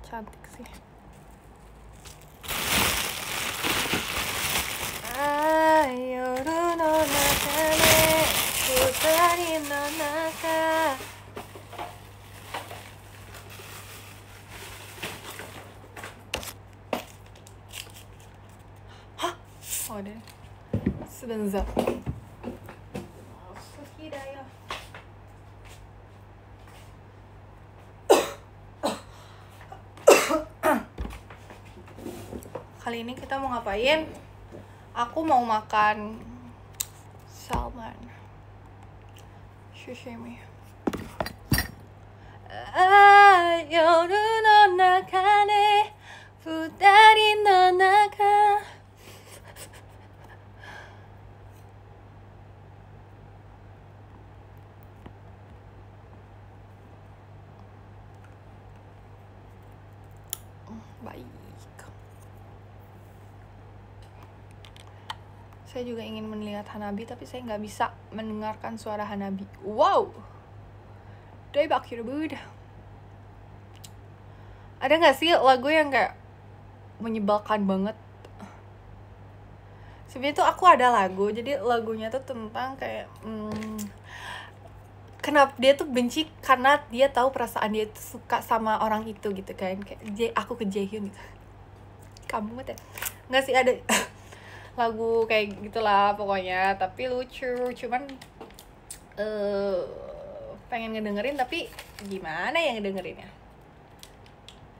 cantik sih. Ayoru no naka de futari no naka. Hah? Oh, ada. Sebentar. Suki da yo. Kali ini kita mau ngapain? Aku mau makan salmon sashimi. Yoru no naka de futari no naka. Baik. Saya juga ingin melihat Hanabi, tapi saya nggak bisa mendengarkan suara Hanabi. Wow, dari bakir bud. Ada nggak sih lagu yang kayak menyebalkan banget? Sebenarnya tuh aku ada lagu, jadi lagunya tuh tentang kayak kenapa dia tuh benci karena dia tahu perasaan dia tuh suka sama orang itu gitu kan, kayak aku ke Jaehyun gitu. Kamu mah nggak sih ada lagu kayak gitulah pokoknya, tapi lucu, cuman pengen ngedengerin tapi gimana ya ngedengerinnya,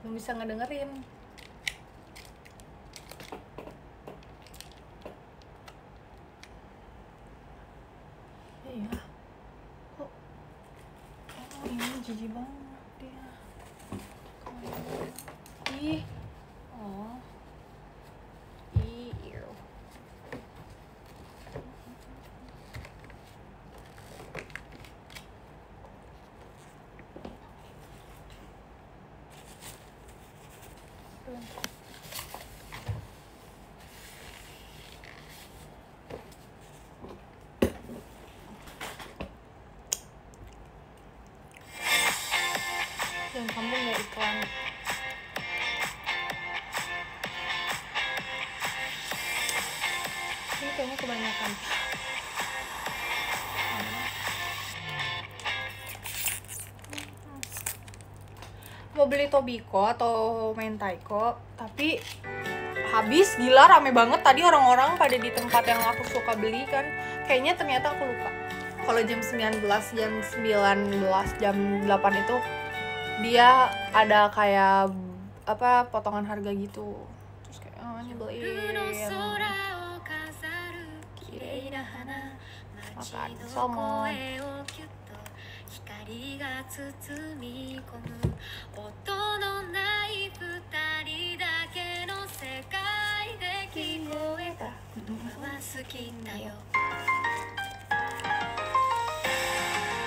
belum bisa ngedengerin. Iya kok ini jijik banget dia. Ih, oh iya. Dan kamu nggak iklan. Ini kayaknya kebanyakan. Mau beli Tobiko atau Mentaiko, tapi habis, gila rame banget tadi orang-orang pada di tempat yang aku suka beli kan. Kayaknya ternyata aku lupa. Kalau jam 19, jam 8 itu dia ada kayak apa potongan harga gitu. Terus kayak nyebelin. Makan salmon.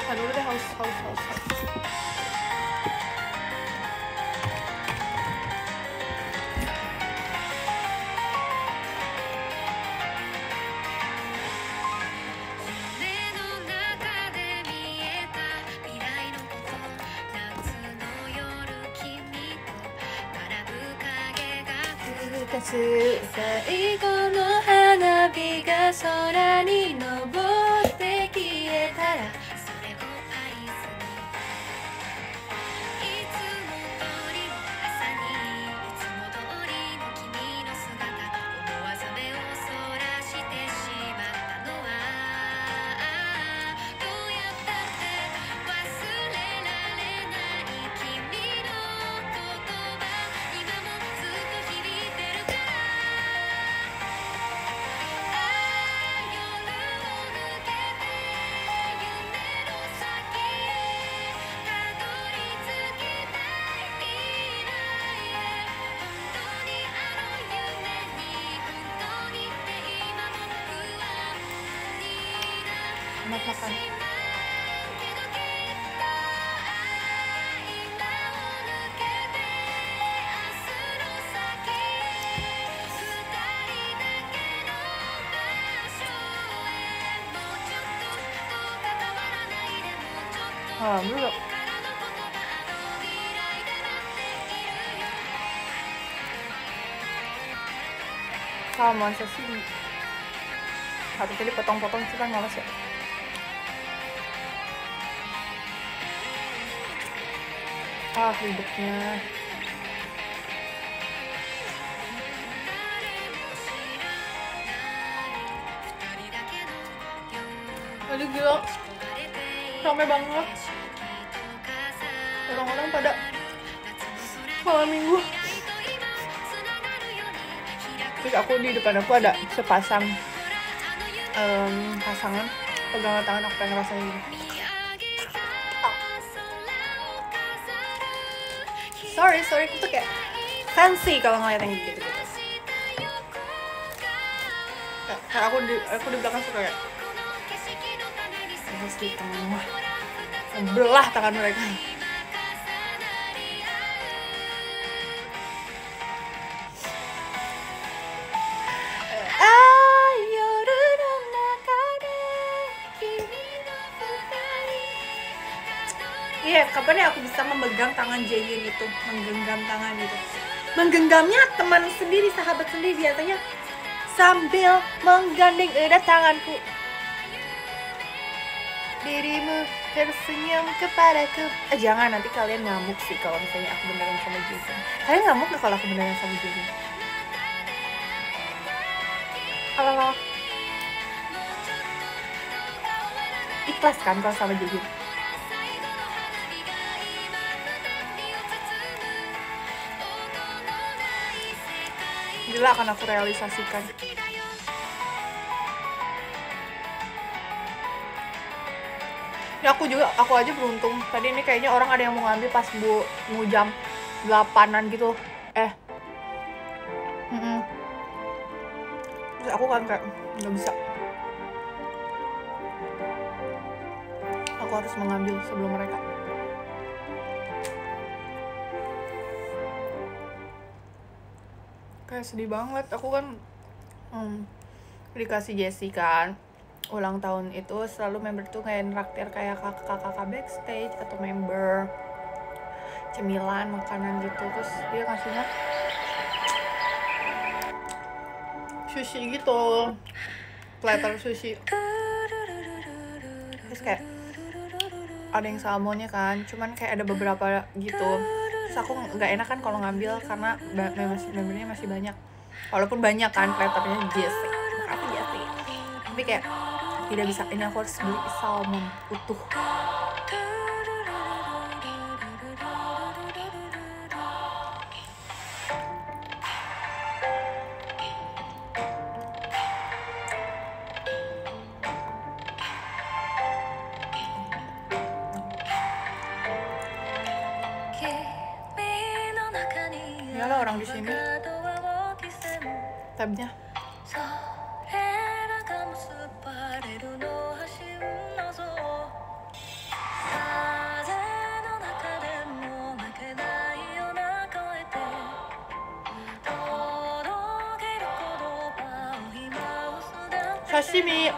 Aduh deh, haus.最後の花火が空に昇って消えたらそれを愛するいつも通りの朝にいつも通りの君の姿思わず目をそらしてしまったのはどうやったって忘れられない君の言葉今もずっと響いてるからmakan. Belum. Salmon sashimi. Harusnya dipotong-potong, cuma males ya. Ribetnya. Aduh gila, rame banget. Orang-orang pada malam minggu. Terus aku di depan aku ada sepasang pasangan pegangan tangan, aku pengen ngerasain ini. Sorry, aku tuh kayak fancy kalau ngeliat yang gitu. Kayak aku di belakang suka kayak terus di tengah membelah tangan mereka. Iya, kapan ya aku bisa memegang tangan Jaehyun itu, menggenggam tangan itu. Menggenggamnya teman sendiri, sahabat sendiri biasanya sambil menggandeng erat tanganku. Dirimu tersenyum kepadaku. Jangan, nanti kalian ngamuk sih kalau misalnya aku beneran sama Jaehyun. Kalian ngamuk gak kalau aku beneran sama Jaehyun? Halo. Ikhlas kan kalau sama Jaehyun? Gila akan aku realisasikan. Ya aku aja beruntung. Tadi ini kayaknya orang ada yang mau ngambil pas mau jam 8-an gitu. Terus aku kan kayak nggak bisa. Aku harus mengambil sebelum mereka. Kayak sedih banget. Aku kan dikasih Jessie kan ulang tahun itu, selalu member tuh kayak nraktir kayak kakak-kakak backstage atau member cemilan, makanan gitu. Terus dia kasihnya sushi gitu, platter sushi. Terus kayak ada yang salmonnya kan, cuman kayak ada beberapa gitu. Terus aku nggak enak kan kalau ngambil karena membernya masih banyak, walaupun banyak kan platternya Jessie, makasih Jessie, tapi kayak tidak bisa, ini aku harus beli salmon utuh. Iyalah orang di sini tabnya. Sashimi.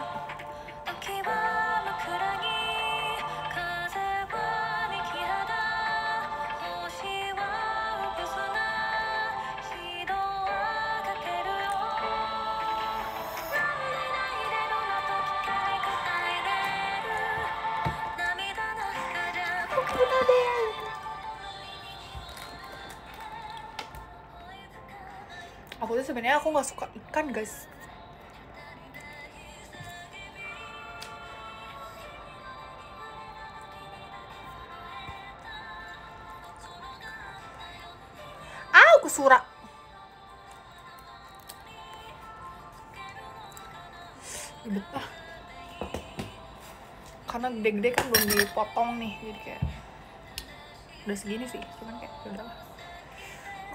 Aku tuh sebenarnya aku nggak suka ikan guys. Aku surak. Ribet ah. Karena gede-gede kan belum dipotong nih, jadi kayak udah segini sih, cuman kayak udah.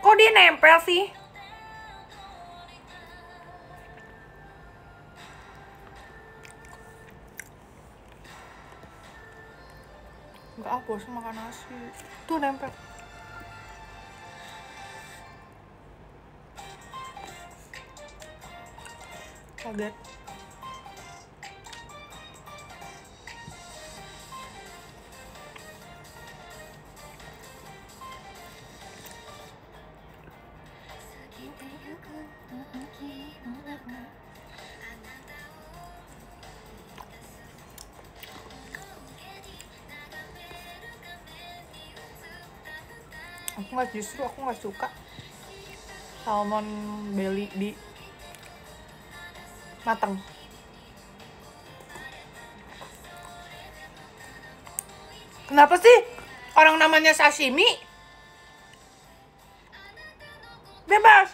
Kok dia nempel sih? Enggak, aku harus makan nasi. Tuh nempel. Kaget. Nggak, justru aku nggak suka salmon belly di matang. Kenapa sih orang namanya sashimi? Bebas.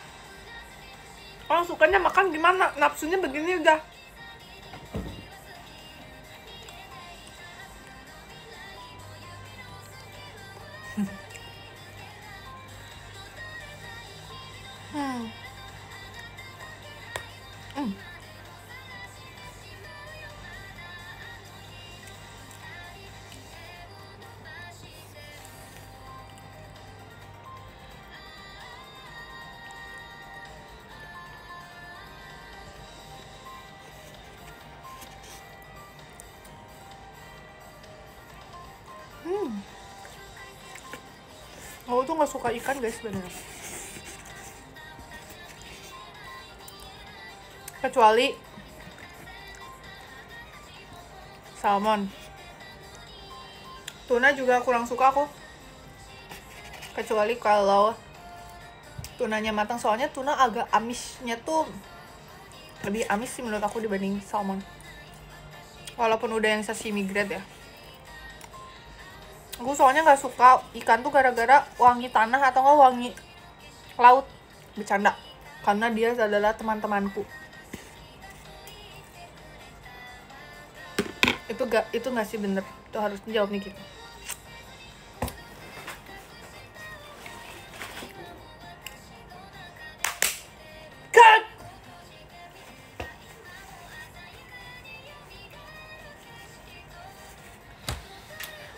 Orang sukanya makan gimana, nafsunya begini udah. Aku tuh nggak suka ikan guys sebenarnya. Kecuali salmon. Tuna juga kurang suka aku. Kecuali kalau tunanya matang, soalnya tuna agak amisnya tuh lebih amis sih menurut aku dibanding salmon. Walaupun udah yang sashimi grade ya. Aku soalnya nggak suka ikan tuh gara-gara wangi tanah atau nggak wangi laut. Bercanda. Karena dia adalah teman-temanku. Itu nggak sih bener. Itu harus jawab nih gitu. Cut!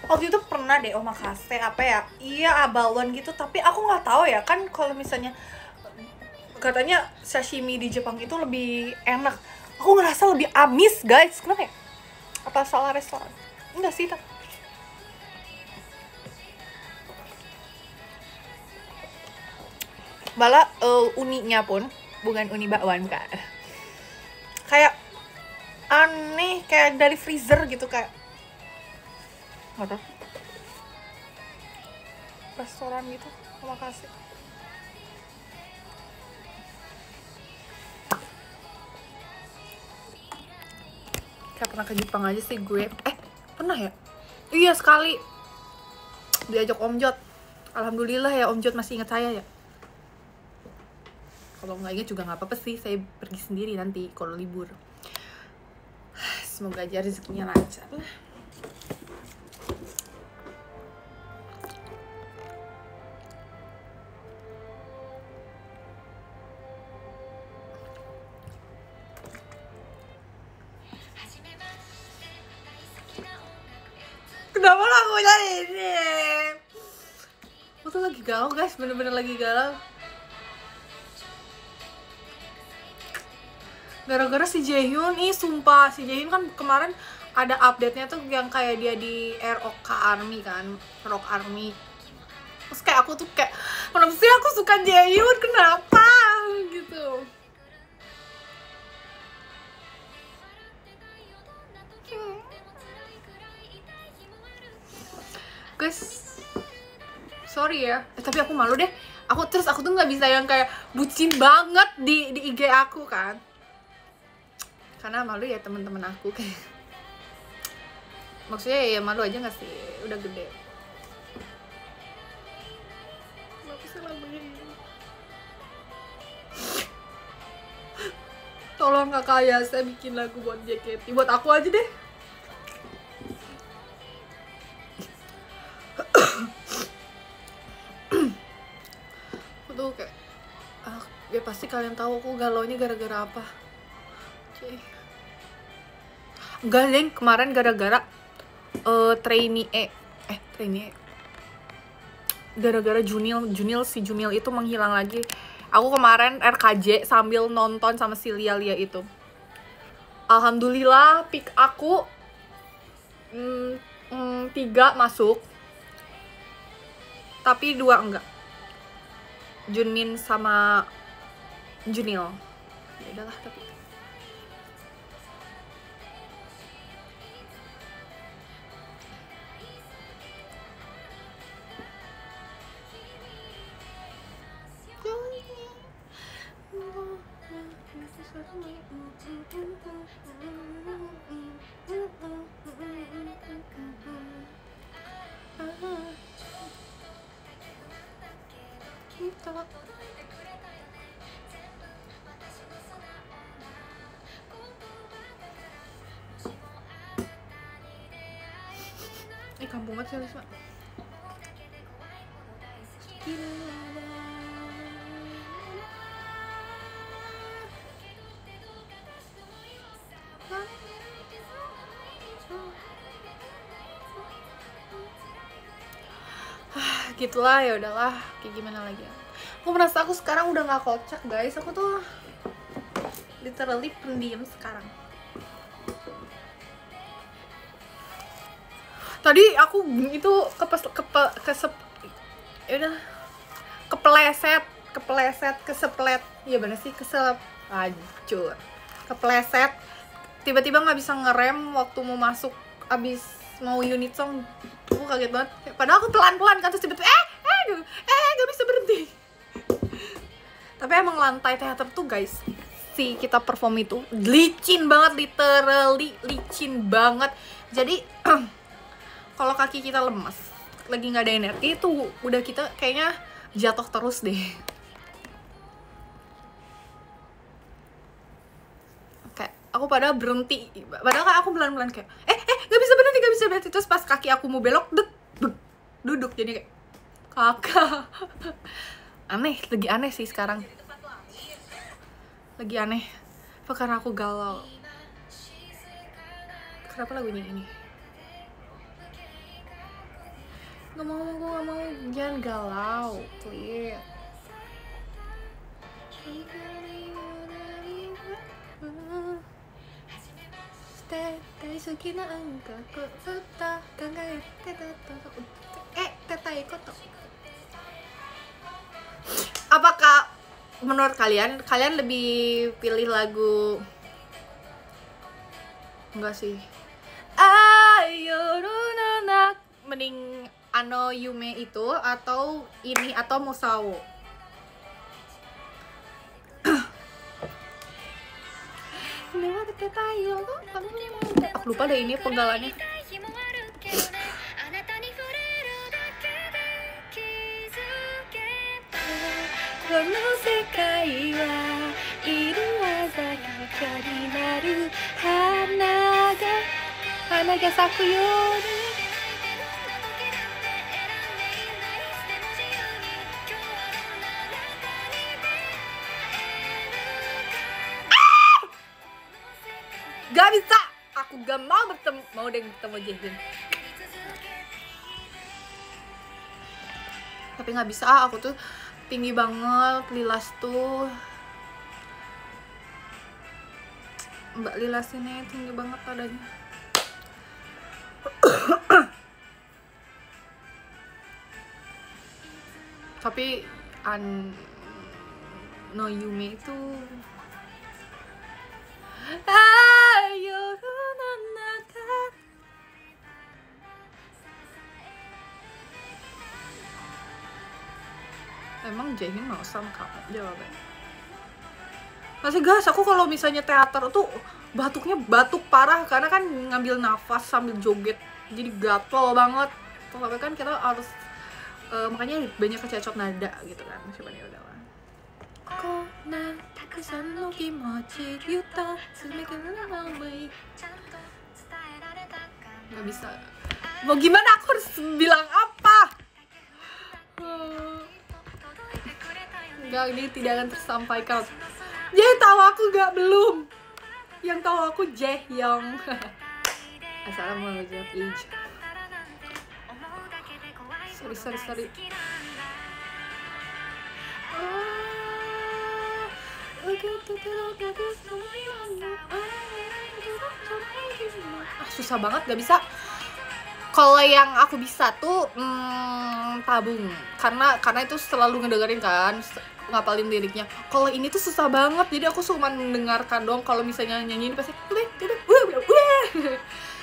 Waktu itu pernah deh omakase apa ya, iya abalone gitu, tapi aku nggak tahu ya, kan kalau misalnya katanya sashimi di Jepang itu lebih enak, aku ngerasa lebih amis guys. Kenapa ya? Apa salah restoran? Enggak sih, malah uninya pun bukan uni bakwan kak, kayak aneh, kayak dari freezer gitu, kayak restoran gitu. Terima kasih. Kayak pernah ke Jepang aja sih gue. Pernah ya? Iya sekali. Diajak Om Jot. Alhamdulillah ya Om Jot masih ingat saya ya. Kalau nggak ingat juga nggak apa-apa sih. Saya pergi sendiri nanti kalau libur. Semoga aja rezekinya lancar lah. Kenapa lagunya ini? Aku tuh lagi galau guys, bener-bener lagi galau. Gara-gara si Jaehyun, sumpah si Jaehyun kan kemarin ada update-nya tuh yang kayak dia di ROK Army kan, Rock Army. Terus kayak aku tuh kayak, kenapa sih aku suka Jaehyun, kenapa gitu. Guys, sorry ya, tapi aku malu deh. Aku tuh nggak bisa yang kayak bucin banget di IG aku kan, karena malu ya teman-teman aku kayak. Maksudnya ya malu aja nggak sih, udah gede. Kenapa sih lagunya ini? Tolong kakak ya, saya bikin lagu buat JKT, buat aku aja deh. Aku tuh kayak ya pasti kalian tahu aku galaunya gara-gara apa. Enggak deh, kemarin gara-gara trainee gara-gara Junil itu menghilang lagi. Aku kemarin RKJ sambil nonton sama si Lia itu. Alhamdulillah pick aku 3 masuk, tapi 2 enggak. Junmin sama Junil. Ya udahlah, tapi Kampung banget sih Alisma. Gitulah, ya udahlah, kayak gimana lagi ya. Aku merasa aku sekarang udah nggak kocak guys, aku tuh literally pendiam sekarang. Tadi aku itu keseplet, iya bener sih, hancur, kepleset, tiba-tiba nggak bisa ngerem waktu mau masuk, abis mau unit song, aku kaget banget, padahal aku pelan-pelan kan, terus tiba-tiba nggak bisa berhenti. Tapi emang lantai teater tuh guys, si kita perform itu licin banget, literally licin banget. Jadi kalau kaki kita lemas, lagi nggak ada energi, itu udah kita kayaknya jatuh terus deh. Kayak aku padahal berhenti, padahal kan aku pelan-pelan kayak nggak bisa berhenti, terus pas kaki aku mau belok, duduk jadi kayak kakak. Lagi aneh sih sekarang, lagi aneh. Apa karena aku galau? Kenapa lagunya ini? Gak mau, jangan galau, please. Apakah menurut kalian lebih pilih lagu, enggak sih, mending Ano Yume itu, atau ini, atau Musao? Aku lupa deh ini penggalannya. Gak bisa, aku gak mau bertemu Jaehyun. Tapi gak bisa, aku tuh tinggi banget, Lilas tuh. Mbak Lilas ini tinggi banget adanya. Tapi No Yume itu emang Jaehyun mau sama kapan jawabannya? Masih gas, aku kalau misalnya teater tuh batuk parah karena kan ngambil nafas sambil joget, jadi gatel banget. Tapi kan kita harus makanya banyak kececot nada gitu kan. Coba nih udahlah. Nggak bisa. Mau gimana, aku harus bilang apa? Enggak, ini tidak akan tersampaikan. Dia tahu aku gak belum. Yang tahu aku Jaehyung. Assalamualaikum. Sorry. Susah banget, gak bisa. Kalau yang aku bisa tuh tabung, karena itu selalu ngedengerin kan, ngapalin liriknya. Kalau ini tuh susah banget, jadi aku cuma mendengarkan doang. Kalau misalnya nyanyiin pasti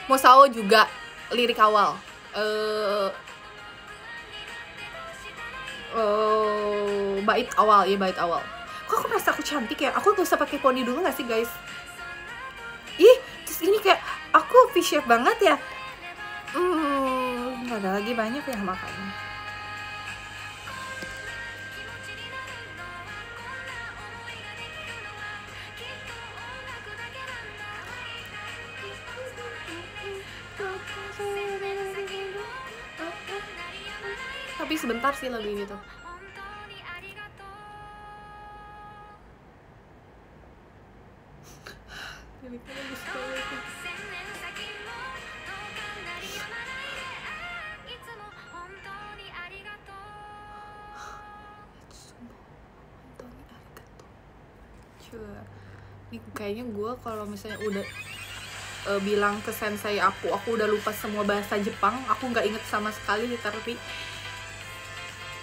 Musao juga lirik awal, bait awal. Kok aku merasa aku cantik ya, aku gak usah pakai poni dulu gak sih guys? Ih, terus ini kayak aku V-shape banget ya. Gak ada lagi banyak ya makanya. Tapi sebentar sih lagu gitu. Ini kayaknya gue kalau misalnya udah bilang ke sensei aku udah lupa semua bahasa Jepang, aku nggak inget sama sekali literally.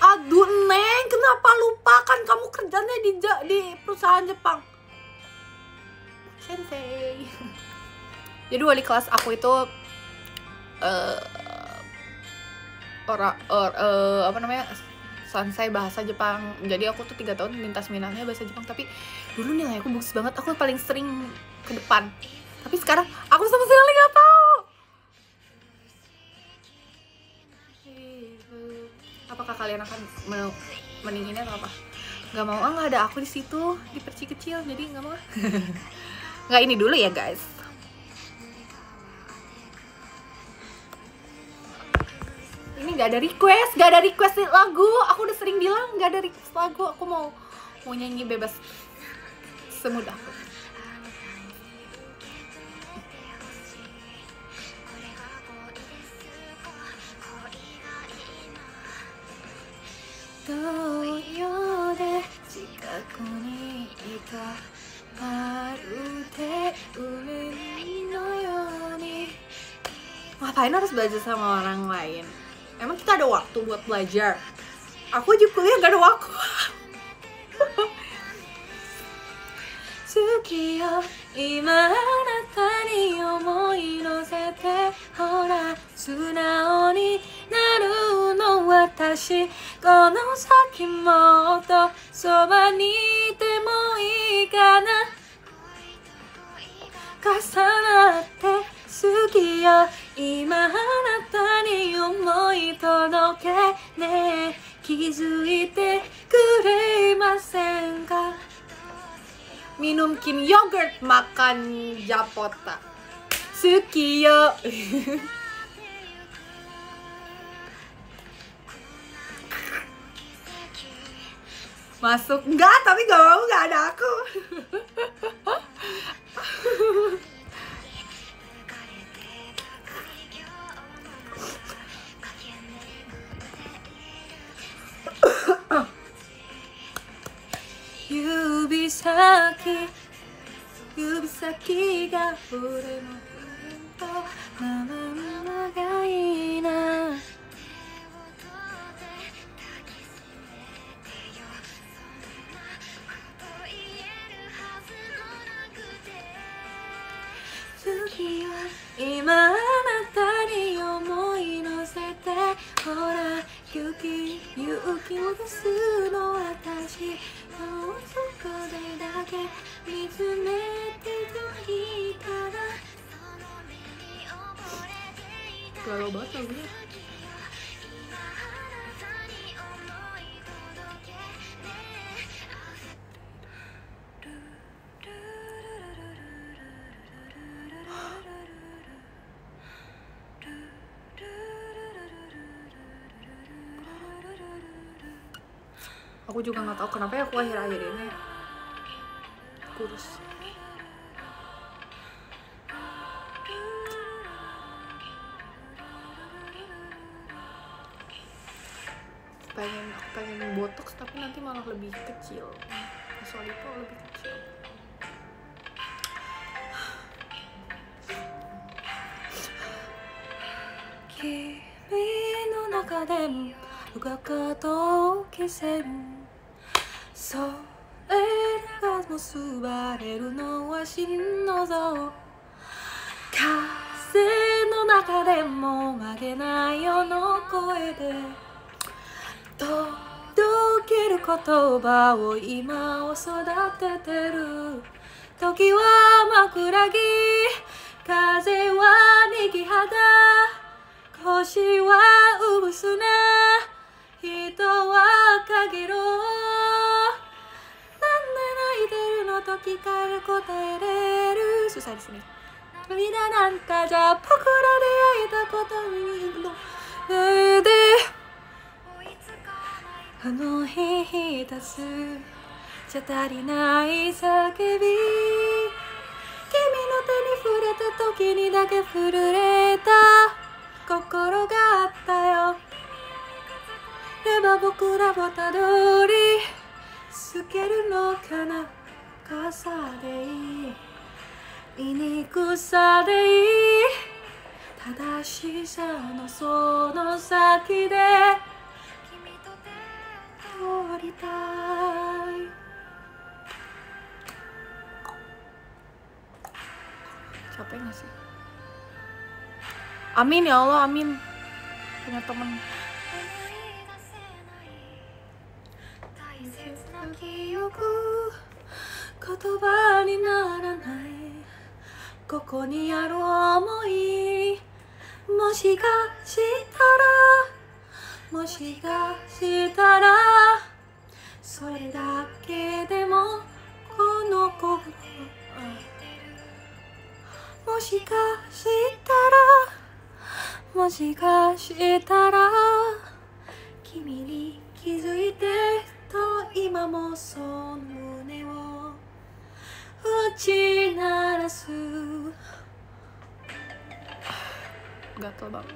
Aduh Neng, kenapa lupa, kan kamu kerjanya di perusahaan Jepang. Sensei. Jadi wali kelas aku itu sensei bahasa Jepang. Jadi aku tuh 3 tahun lintas minatnya bahasa Jepang, tapi dulu nilai aku bagus banget, aku paling sering ke depan. Tapi sekarang aku sama sekali nggak tahu. Apakah kalian akan meningginya atau apa? Nggak mau, nggak ada aku di situ, diperci kecil, jadi nggak mau. Nggak ini dulu ya guys. Ini nggak ada request lagu. Aku udah sering bilang nggak ada request lagu. Aku mau nyanyi bebas semudahku. Ngapain harus belajar sama orang lain? Emang kita ada waktu buat belajar? Aku aja kuliah gak ada waktu. Tsuki yo ima anata ni omoi nosete hora tsunao ni naru no watashi kono saki motto soba ni ite mo ii kana kasanatte tsuki yo ima anata ni omoi todoke ne kizuite kuremasen ka. Minum kin yogurt, makan japota. Suki yo. Masuk enggak, tapi gak mau, gak ada aku. Yubisaki ga ore no to nama ga ii na. Tsuki wa ima anata ni omoi nosete hora yuki o desu no watashi no soko de dake mitsumete toki kara. Galau banget lagunya. Aku juga nggak tahu kenapa ya aku akhir-akhir ini kurus. Pengen botox tapi nanti malah lebih kecil. Soal itu lebih kecil. Kimi no naka de ugaka to kisen. それが結ばれるのは心の像風の中でも曲げないよの声で届きる言葉を今を育ててる。時は枕木、風は右肌、星はうぶすな、人はかげろう。なんで泣いてるのと聞かれ答えれる。susah di sini。涙なんかじゃ僕ら出会えたことにので、あの日一つじゃ足りない叫び、君の手に触れた時にだけ震えた心があったよ。でも僕らをたどりつけるのかな。傘でいい、醜さでいい、正しさのその先で通りたい。capek gak sih? Amin ya Allah, amin. Punya temen. Moしかしたら君に気づいてと今もその胸を打ち鳴らす。gatal banget.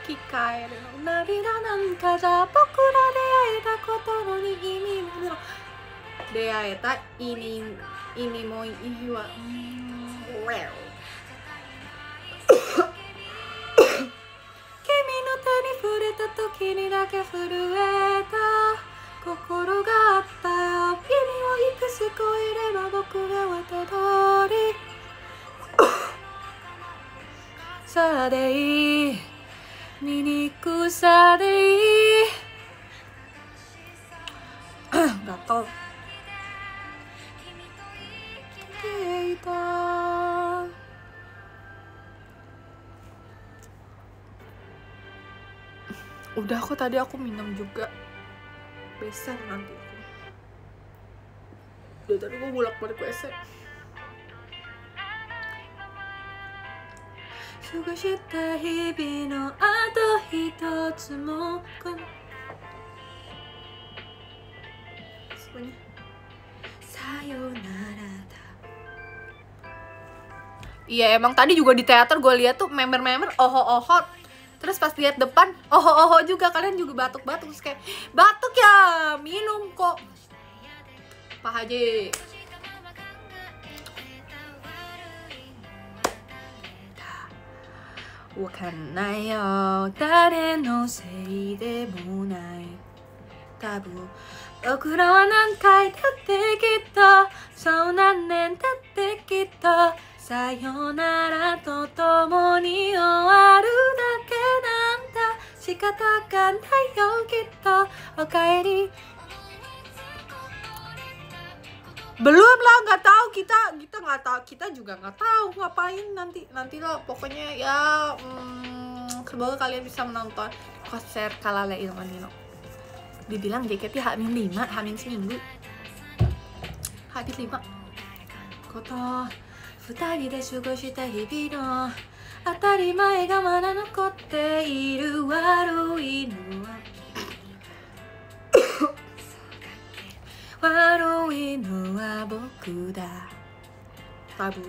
Kikaeru no narida nanka ja bokura deaeta koto no ni ini no deaeta ini mo ihi wa well. Kimi no te ni fureta toki ni dake furueta kokoro ga atta yo. Kimi wo ikusu koereba boku ga watodoriさでいい、醜さでいい。gatal. Udah kok tadi aku minum juga. Besar nanti. Udah tadi gue bolak-balik WC. 過ごした日々のあと一つもIya emang tadi juga di teater gue lihat tuh member-member oho-oho. Terus pas lihat depan oho-oho juga, kalian juga batuk-batuk. Terus kayak batuk ya minum kok Pak Haji. わかんないよ、誰のせいでもない。多分僕らは何回だってきっと、そう何年だってきっと、さよならとともに終わるだけなんだ。仕方がないよきっと、おかえり。Belum lah, nggak tahu kita nggak tahu, kita juga nggak tahu ngapain nanti lah pokoknya ya. Semoga kalian bisa menonton konser Kalale Ilmanino. Dibilang JKT H-5 H- seminggu habis 5 koto 2人で過ごした日々の当たり前がまだ残っている。悪いのは悪いのは僕だ。多分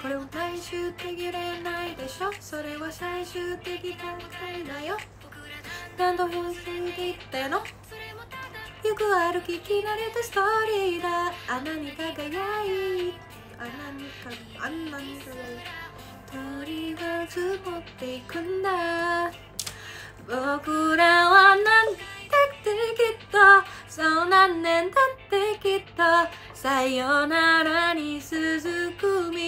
これを最終的でないでしょ。それは最終的な答えだよ。何度も過ぎてのよくある聞き慣れたストーリーだ。あんなに輝いあんなに輝いとりあえず持っていくんだ。僕らはなんてできたそう何年経ってきたさよならに続く道を歩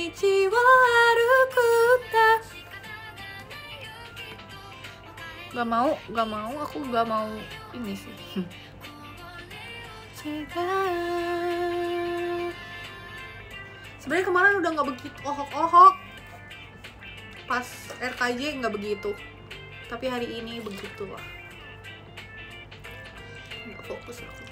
くんだGak mau, aku gak mau ini sih sebenarnya kemarin udah gak begitu ohok-ohok pas RKJ gak begitu tapi hari ini begitu lah gak fokus aku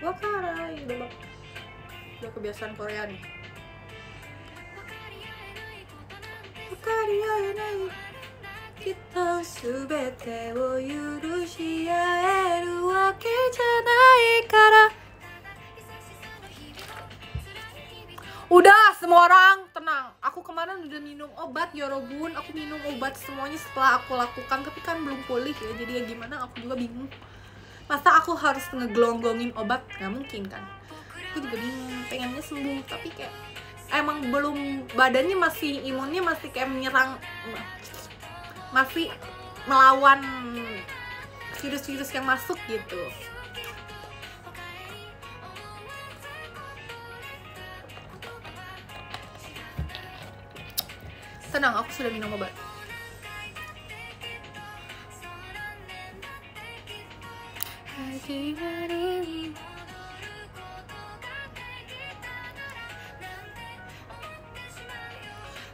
wakari udah kebiasaan Korea nih kita subete wo yurushi aeru wake janai kara udah semua orang tenang aku kemarin udah minum obat Yorobun aku minum obat semuanya setelah aku lakukan tapi kan belum pulih ya jadi ya gimana aku juga bingung masa aku harus ngegelonggongin obat nggak mungkin kan aku juga bingung pengennya sembuh tapi kayak emang belum badannya masih imunnya masih kayak menyerang masih melawan virus-virus yang masuk gitu tenang aku sudah minum obat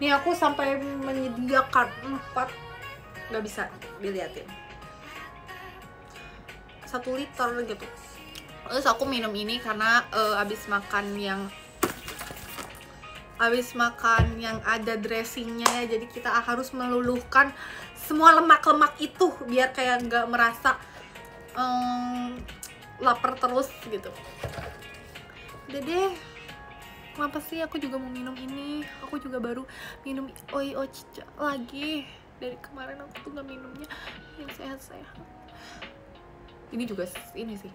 nih aku sampai menyediakan 4 nggak bisa diliatin 1 liter gitu terus aku minum ini karena abis makan yang ada dressingnya ya jadi kita harus meluluhkan semua lemak-lemak itu biar kayak nggak merasa lapar terus gitu udah deh kenapa sih aku juga mau minum ini aku juga baru minum oi ocha lagi dari kemarin aku tuh nggak minumnya yang sehat-sehat ini juga ini sih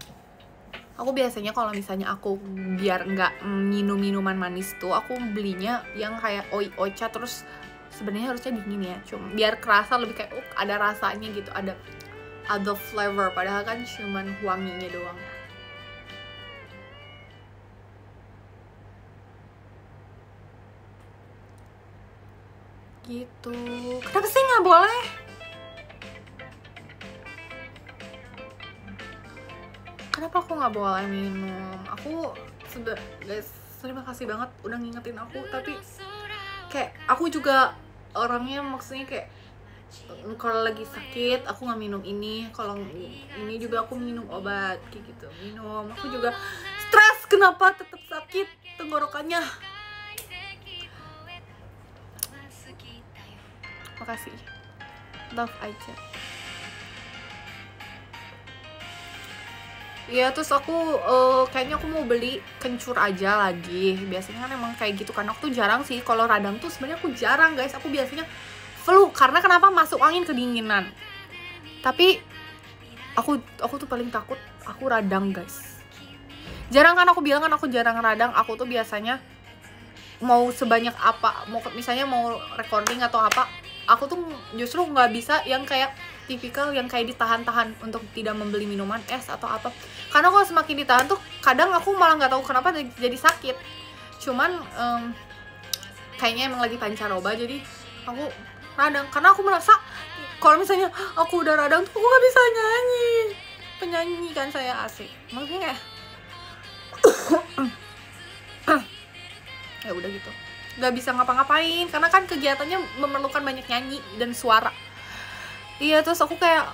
aku biasanya kalau misalnya aku biar nggak minum minuman manis tuh aku belinya yang kayak oi ocha terus sebenarnya harusnya dingin ya cuma biar kerasa lebih kayak ada rasanya gitu ada flavor padahal kan cuman wanginya doang gitu kenapa sih nggak boleh kenapa aku nggak boleh minum aku guys terima kasih banget udah ngingetin aku tapi kayak aku juga orangnya maksudnya kayak kalau lagi sakit aku nggak minum ini kalau ini juga aku minum obat kayak gitu minum aku juga stres kenapa tetap sakit tenggorokannya makasih love aja ya terus aku kayaknya aku mau beli kencur aja lagi biasanya kan emang kayak gitu kan aku tuh jarang sih kalau radang tuh sebenarnya aku jarang guys aku biasanya flu karena kenapa masuk angin kedinginan tapi aku tuh paling takut aku radang guys jarang kan aku bilang kan aku jarang radang aku tuh biasanya mau sebanyak apa mau misalnya mau recording atau apa aku tuh justru nggak bisa yang kayak tipikal yang kayak ditahan-tahan untuk tidak membeli minuman es atau apa karena kalau semakin ditahan tuh kadang aku malah nggak tahu kenapa jadi sakit cuman kayaknya emang lagi pancaroba jadi aku radang karena aku merasa kalau misalnya aku udah radang tuh aku nggak bisa nyanyi penyanyi kan saya asik maksudnya kayak ya udah gitu nggak bisa ngapa-ngapain karena kan kegiatannya memerlukan banyak nyanyi dan suara iya terus aku kayak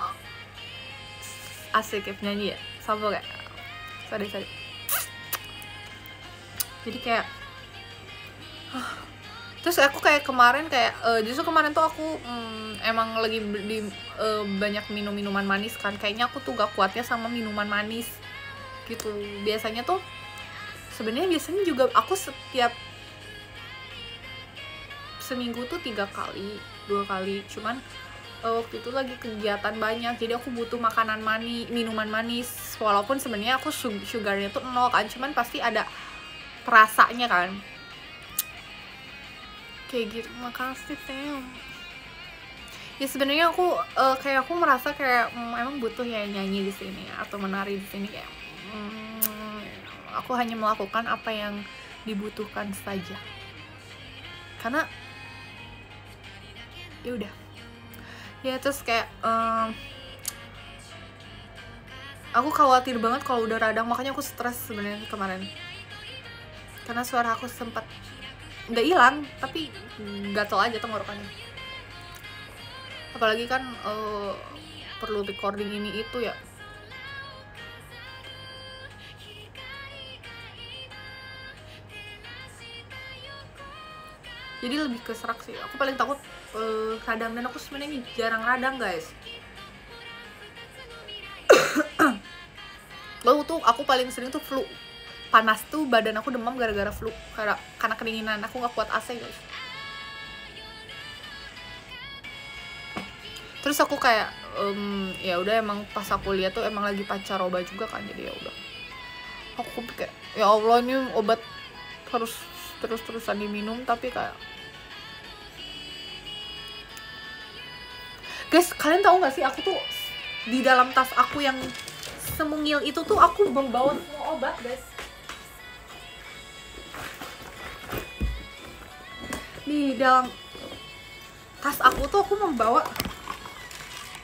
asik ya penyanyi ya sama kayak sorry jadi kayak terus aku kayak kemarin kayak justru kemarin tuh aku emang lagi banyak minum minuman manis kan kayaknya aku tuh gak kuatnya sama minuman manis gitu biasanya tuh sebenarnya juga aku setiap seminggu tuh 3 kali 2 kali cuman waktu itu lagi kegiatan banyak jadi aku butuh makanan manis minuman manis walaupun sebenarnya aku sugarnya tuh 0 kan cuman pasti ada perasanya kan kayak gitu. Makasih Tem. Ya sebenarnya aku kayak aku merasa kayak emang butuh ya nyanyi di sini atau menari di sini, kayak aku hanya melakukan apa yang dibutuhkan saja, karena ya udah ya. Terus kayak aku khawatir banget kalau udah radang, makanya aku stres sebenarnya kemarin, karena suara aku sempat nggak hilang tapi gatel aja tenggorokannya. Apalagi kan perlu recording ini itu ya. Jadi lebih ke serak sih. Aku paling takut radang, dan aku sebenarnya jarang radang guys. Lalu tuh aku paling sering tuh flu. Panas tuh badan aku demam gara-gara flu, karena kedinginan. Aku nggak kuat AC guys. Terus aku kayak ya udah, emang pas aku lihat tuh emang lagi pancaroba juga kan, jadi ya udah. Aku kayak ya Allah, ini obat harus terus-terusan diminum, tapi kayak guys, kalian tahu nggak sih, aku tuh di dalam tas aku yang semungil itu tuh aku membawa semua obat guys. Di dalam tas aku tuh aku membawa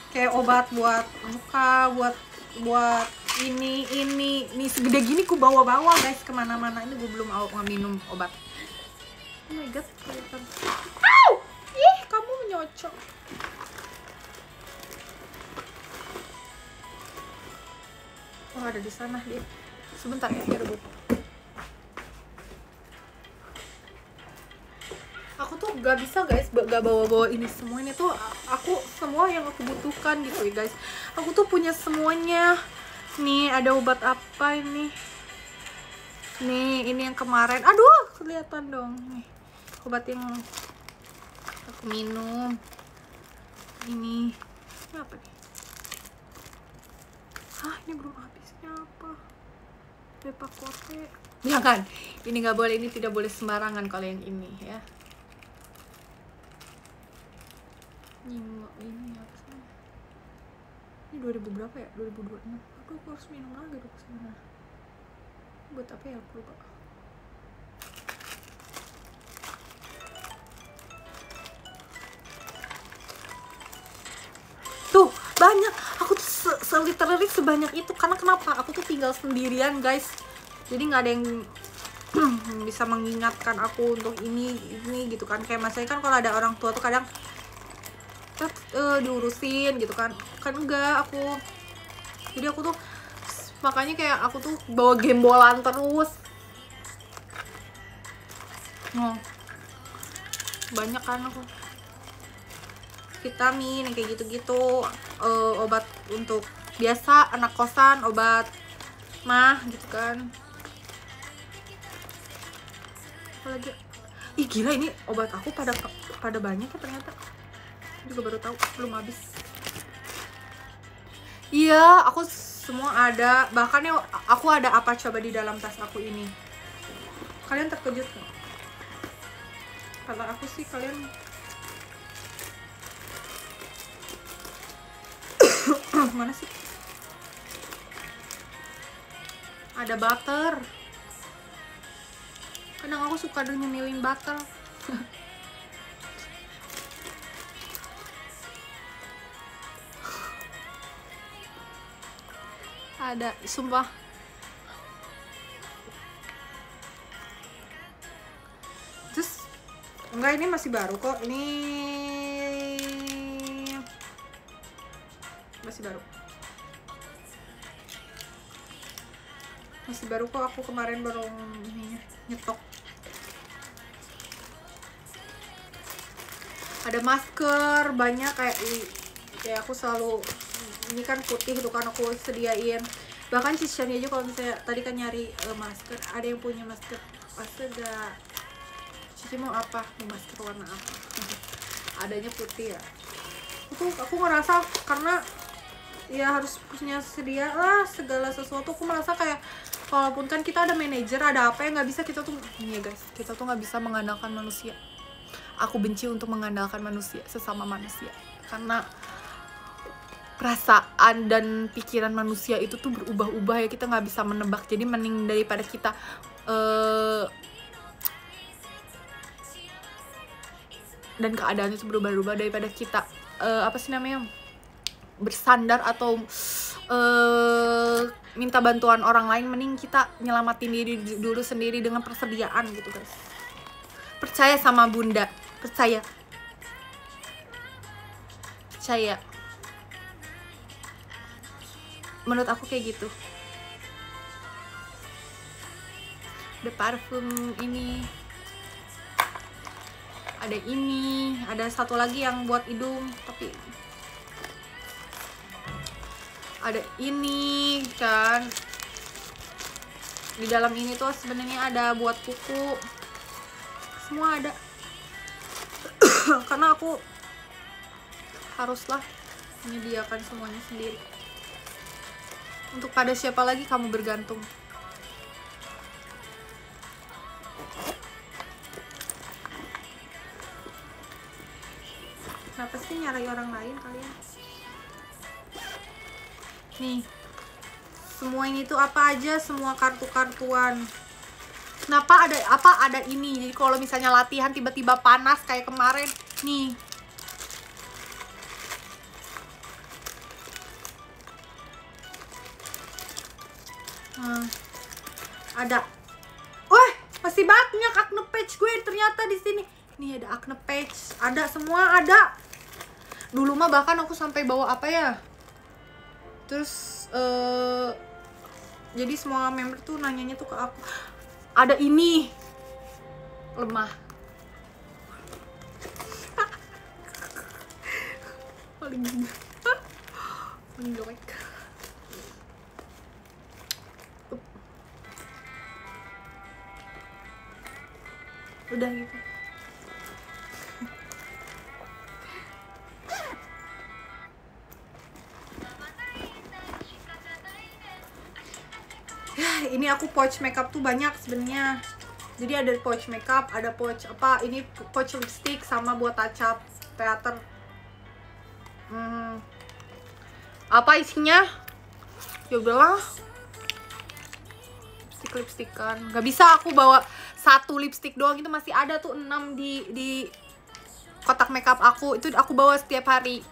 kayak obat buat muka, buat ini segede gini ku bawa guys kemana-mana. Ini gue belum minum obat. Oh my god, kelihatan. Au! Ih, kamu menyocok. Oh, ada di sana dia. Sebentar ya, biar gue. Aku tuh gak bisa guys, gak bawa-bawa ini semua. Ini tuh aku semua yang aku butuhkan gitu ya guys. Aku tuh punya semuanya. Nih ada obat apa ini? Nih ini yang kemarin. Aduh, kelihatan dong. Nih obat yang aku minum. Ini apa nih? Hah, ini belum habisnya apa? Depakote. Ya kan, ini nggak boleh, ini tidak boleh sembarangan kalau yang ini ya. Ini apa sih? Ini 2000 berapa ya? 2026. Aduh, aku harus minum lagi dong sebenarnya. Buat apa ya, aku lupa. Tuh, banyak. Aku tuh literally sebanyak itu. Karena kenapa? Aku tuh tinggal sendirian guys. Jadi nggak ada yang bisa mengingatkan aku untuk ini gitu kan. Kayak misalnya kan kalau ada orang tua tuh kadang diurusin gitu kan enggak aku. Jadi aku tuh makanya kayak aku tuh bawa gembolan terus. Banyak kan aku vitamin yang kayak gitu-gitu, obat untuk biasa anak kosan, obat mah gitu kan. Apalagi, ih gila, ini obat aku pada banyak ya ternyata. Juga baru tahu, belum habis. Iya, aku semua ada. Bahkan ya aku ada apa coba di dalam tas aku ini. Kalian terkejut gak? Kalau aku sih kalian mana sih? Ada butter. Kadang aku suka nyemilin butter. Ada, sumpah. Terus enggak, ini masih baru kok. Ini masih baru kok. Aku kemarin baru nyetok. Ada masker banyak, kayak aku selalu ini kan putih tuh kan aku sediain. Bahkan Cici aja kalau misalnya tadi kan nyari masker, ada yang punya masker gak? Cici mau apa? Mau masker warna apa? Adanya putih ya. Aku ngerasa karena ya harus punya sedia lah segala sesuatu. Aku merasa kayak walaupun kan kita ada manajer, ada apa yang nggak bisa kita tuh, iya guys, kita tuh nggak bisa mengandalkan manusia. aku benci untuk mengandalkan manusia, sesama manusia, karena perasaan dan pikiran manusia itu tuh berubah-ubah ya, kita nggak bisa menebak. Jadi mending daripada kita dan keadaan itu berubah-ubah, daripada kita bersandar atau minta bantuan orang lain, mending kita nyelamatin diri dulu sendiri dengan persediaan gitu guys. Percaya sama bunda, percaya. Menurut aku kayak gitu. The parfum ini, ada satu lagi yang buat hidung, tapi ada ini kan. Di dalam ini tuh sebenarnya ada buat kuku, semua ada. Karena aku haruslah menyediakan semuanya sendiri. Untuk pada siapa lagi kamu bergantung? Kenapa sih nyari orang lain kalian? Nih, semua ini tuh apa aja, semua kartu-kartuan. Kenapa ada ini? Jadi kalau misalnya latihan tiba-tiba panas kayak kemarin, nih. Ada. Wah, masih banyak acne patch gue ternyata di sini. Nih ada acne patch, ada semua ada. Dulu mah bahkan aku sampai bawa apa ya? Terus jadi semua member tuh nanyanya tuh ke aku. Ada ini. Lemah. Paling jelek. Udah gitu. Ini aku pouch makeup tuh banyak sebenarnya. Jadi ada pouch makeup, ada pouch apa? Ini pouch lipstick sama buat touch up teater. Apa isinya? Ya udahlah. Lipstick-lipstickan. Gak bisa aku bawa satu lipstick doang, itu masih ada tuh 6 di kotak makeup aku. Itu aku bawa setiap hari.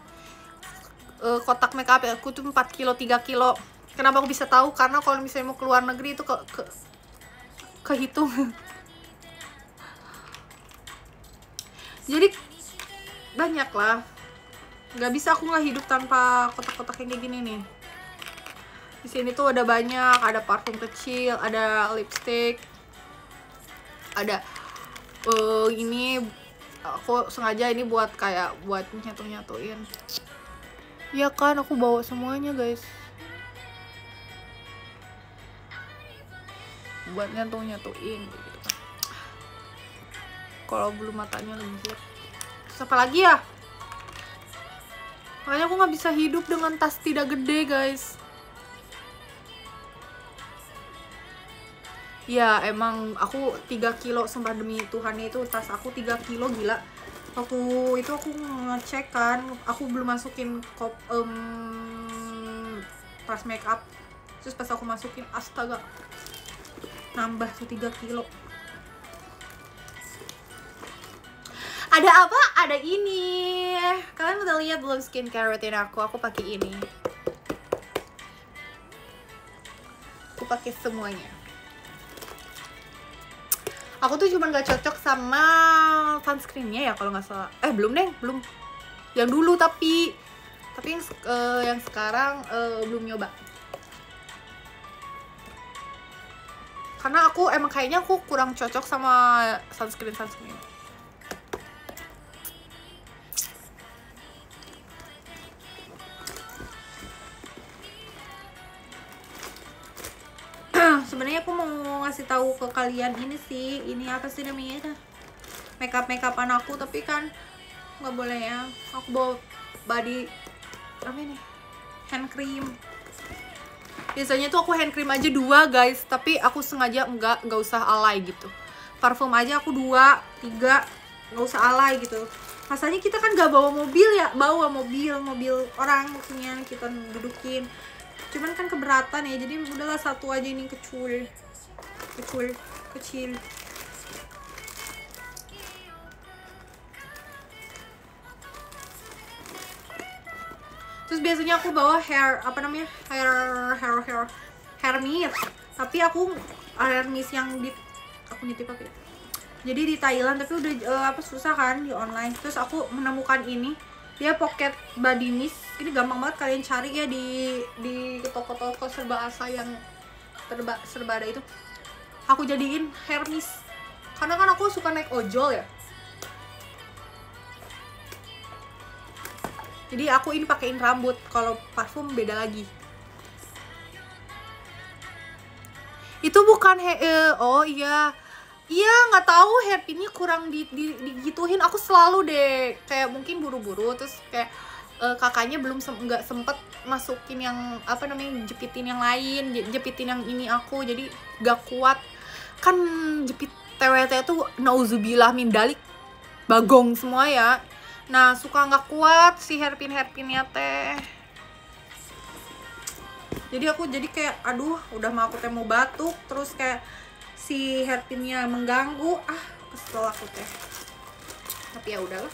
Kotak makeup aku tuh 4 kilo, 3 kilo. Kenapa aku bisa tahu? Karena kalau misalnya mau keluar negeri itu kehitung. Jadi banyak lah. Gak bisa aku nggak hidup tanpa kotak-kotak yang kayak gini nih. Di sini tuh ada banyak, ada parfum kecil, ada lipstick, ada ini aku sengaja ini buat kayak buat nyatu-nyatuin. Ya kan, aku bawa semuanya guys. Buat nyatu-nyatuin gitu kan. Kalau bulu matanya lenjir. Terus apa lagi ya? Makanya aku nggak bisa hidup dengan tas tidak gede guys. Ya emang aku 3 kilo, sumpah demi Tuhan, itu tas aku 3 kilo, gila. Waktu itu aku ngecek kan, aku belum masukin tas makeup. Terus pas aku masukin, astaga, nambah tuh 3 kilo. Ada apa? Ada ini. Kalian udah lihat belum skincare routine aku? Aku pakai ini. Aku pakai semuanya. Aku tuh cuma gak cocok sama sunscreennya ya kalau nggak salah. Belum deh, belum. Yang dulu tapi yang sekarang belum nyoba. Karena aku emang kayaknya aku kurang cocok sama sunscreen. Sebenarnya aku mau ngasih tahu ke kalian ini sih, ini apa sih namanya, makeupan aku, tapi kan nggak boleh ya. Aku bawa body apa ini, hand cream. Biasanya tuh aku hand cream aja 2 guys, tapi aku sengaja nggak usah alay gitu. Parfum aja aku 2, 3, nggak usah alay gitu. Masanya kita kan gak bawa mobil ya, bawa mobil orang maksudnya kita dudukin, cuman kan keberatan ya, jadi udahlah satu aja ini kecil. Terus biasanya aku bawa hair mist, tapi aku hair mist yang aku nitip apa ya, jadi di Thailand, tapi udah susah kan di online. Terus aku menemukan ini, dia pocket body mist. Ini gampang banget kalian cari ya di toko-toko serba asa yang serba ada itu. Aku jadiin hair mist karena kan aku suka naik ojol ya, jadi aku ini pakein rambut. Kalau parfum beda lagi. Itu bukan oh iya nggak tahu hairpinnya kurang digituin. Aku selalu deh kayak mungkin buru-buru, terus kayak kakaknya belum nggak sempet masukin yang apa namanya, jepitin yang lain, jepitin yang ini aku, jadi gak kuat kan jepit TWT tuh, nauzubillah min dalik, bagong semua ya. Nah suka nggak kuat si hairpinnya teh. Jadi aku kayak aduh, udah mau aku mau batuk, terus kayak si hairpinnya mengganggu, kesel aku teh. Tapi ya udahlah,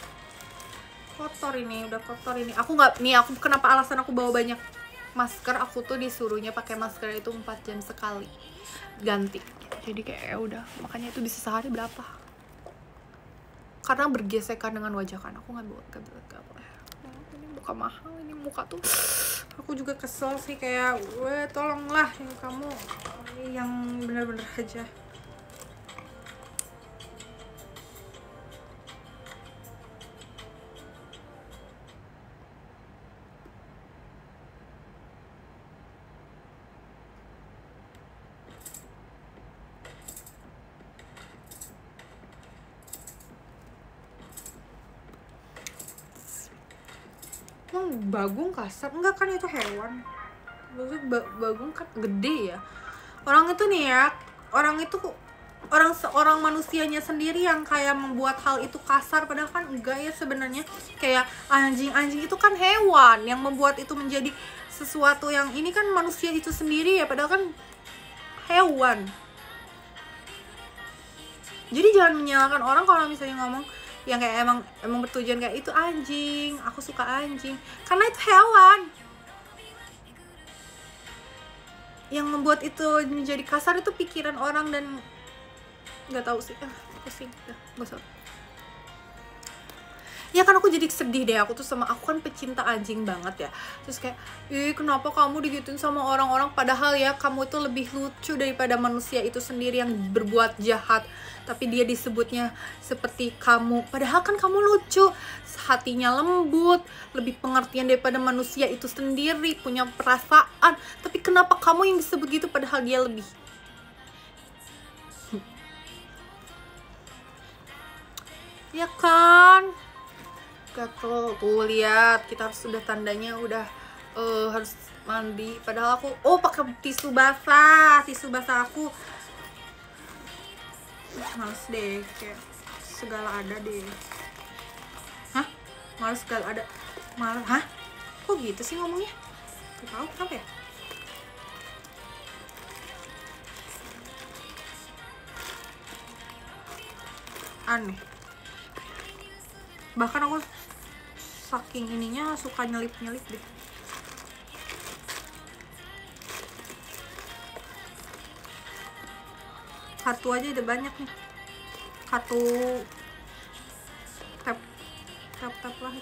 kotor ini, udah kotor ini. Aku nggak nih, aku kenapa alasan aku bawa banyak masker, aku tuh disuruhnya pakai masker itu 4 jam sekali ganti. Jadi kayak ya udah, makanya itu bisa sehari berapa, karena bergesekan dengan wajah kan. Aku nggak boleh ini muka mahal, ini muka tuh aku juga kesel sih, kayak tolonglah yang kamu yang bener-bener aja. Bagong kasar? Enggak kan, itu hewan. Maksudnya bagong kan gede ya. Orang itu nih ya, seorang manusianya sendiri yang kayak membuat hal itu kasar, padahal kan enggak ya sebenarnya. Kayak anjing itu kan hewan, yang membuat itu menjadi sesuatu yang ini kan manusia itu sendiri ya, padahal kan hewan. Jadi jangan menyalahkan orang kalau misalnya ngomong yang kayak emang bertujuan kayak itu anjing, aku suka anjing, karena itu hewan. Yang membuat itu menjadi kasar itu pikiran orang, dan nggak tahu sih, pusing, gak usah. Ya kan aku jadi sedih deh, aku kan pecinta anjing banget ya. Terus kayak, kenapa kamu digituin sama orang-orang, padahal ya kamu itu lebih lucu daripada manusia itu sendiri yang berbuat jahat, tapi dia disebutnya seperti kamu, padahal kan kamu lucu, hatinya lembut, lebih pengertian daripada manusia itu sendiri, punya perasaan, tapi kenapa kamu yang disebut gitu padahal dia lebih. Ya kan, gatel tuh, lihat, kita harus sudah tandanya udah harus mandi, padahal aku pakai tisu basah aku males deh, kayak segala ada deh. Males segala ada, kok gitu sih ngomongnya, gak tahu kenapa ya. Aneh, bahkan aku saking ininya suka nyelip deh. Kartu aja udah banyak nih, kartu tap lah.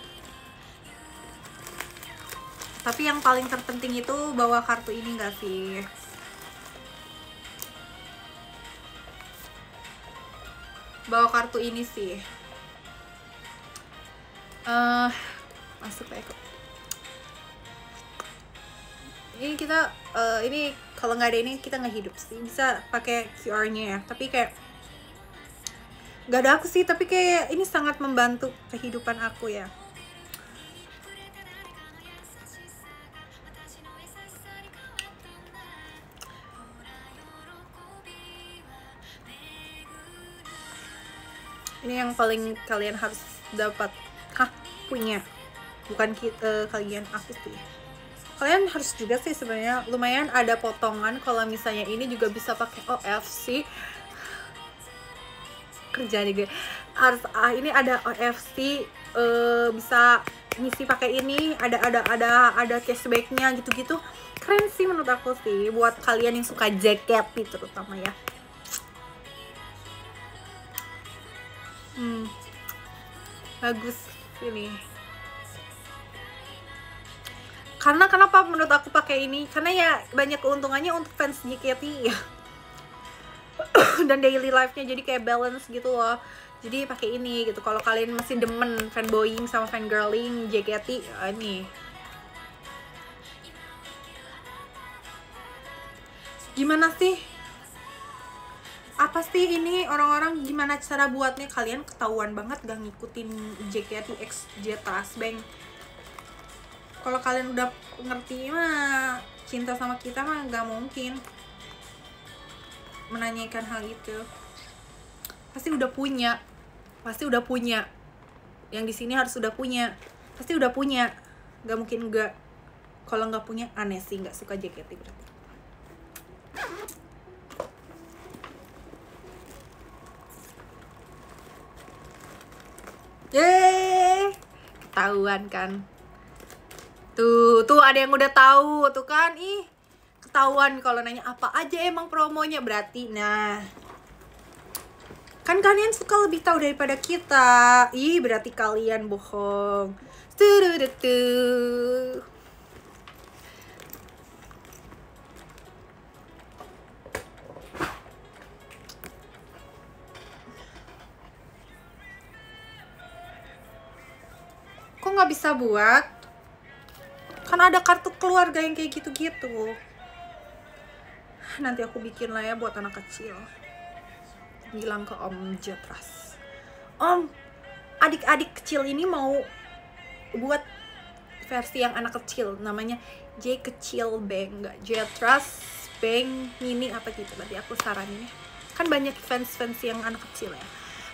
Tapi yang paling terpenting itu bawa kartu ini enggak sih? Bawa kartu ini sih. Masuk ya. Ini kita ini kalau nggak ada ini kita nggak hidup sih. Bisa pakai QR-nya ya. Tapi kayak nggak ada aku sih. Tapi kayak ini sangat membantu kehidupan aku ya. Ini yang paling kalian harus dapat. Punya. Bukan kalian, aku sih. Kalian harus juga sih sebenarnya, lumayan ada potongan kalau misalnya ini juga bisa pakai OFC. Kerja nih gue. Harus ini ada OFC, bisa ngisi pakai ini, ada cashbacknya gitu-gitu. Keren sih menurut aku sih, buat kalian yang suka jaket terutama ya. Bagus ini. Karena kenapa menurut aku pakai ini? Karena ya banyak keuntungannya untuk fans JKT ya. Dan daily life-nya jadi kayak balance gitu loh. Jadi pakai ini gitu. Kalau kalian masih demen fanboying sama fangirling JKT, ini. Gimana sih? Apa sih ini orang-orang, gimana cara buatnya? Kalian ketahuan banget gak ngikutin JKT X J Trust Bank. Kalau kalian udah ngerti mah cinta sama kita mah gak mungkin menanyakan hal itu. Pasti udah punya. Yang di sini harus udah punya. Pasti udah punya. Gak mungkin enggak. Kalau nggak punya aneh sih, nggak suka JKT berarti. Yeay, ketahuan kan. Tuh ada yang udah tahu tuh kan. Ih, ketahuan kalau nanya apa aja emang promonya berarti. Nah, kan kalian suka lebih tahu daripada kita. Ih, berarti kalian bohong. Tuh. Kok nggak bisa buat? Kan ada kartu keluarga yang kayak gitu-gitu. Nanti aku bikin lah ya buat anak kecil. Bilang ke Om Jetras, Om, adik-adik kecil ini mau buat versi yang anak kecil, namanya J Kecil Bank, nggak Jetras Bank Mini apa gitu. Berarti aku saranin ya. Kan banyak fans yang anak kecil ya,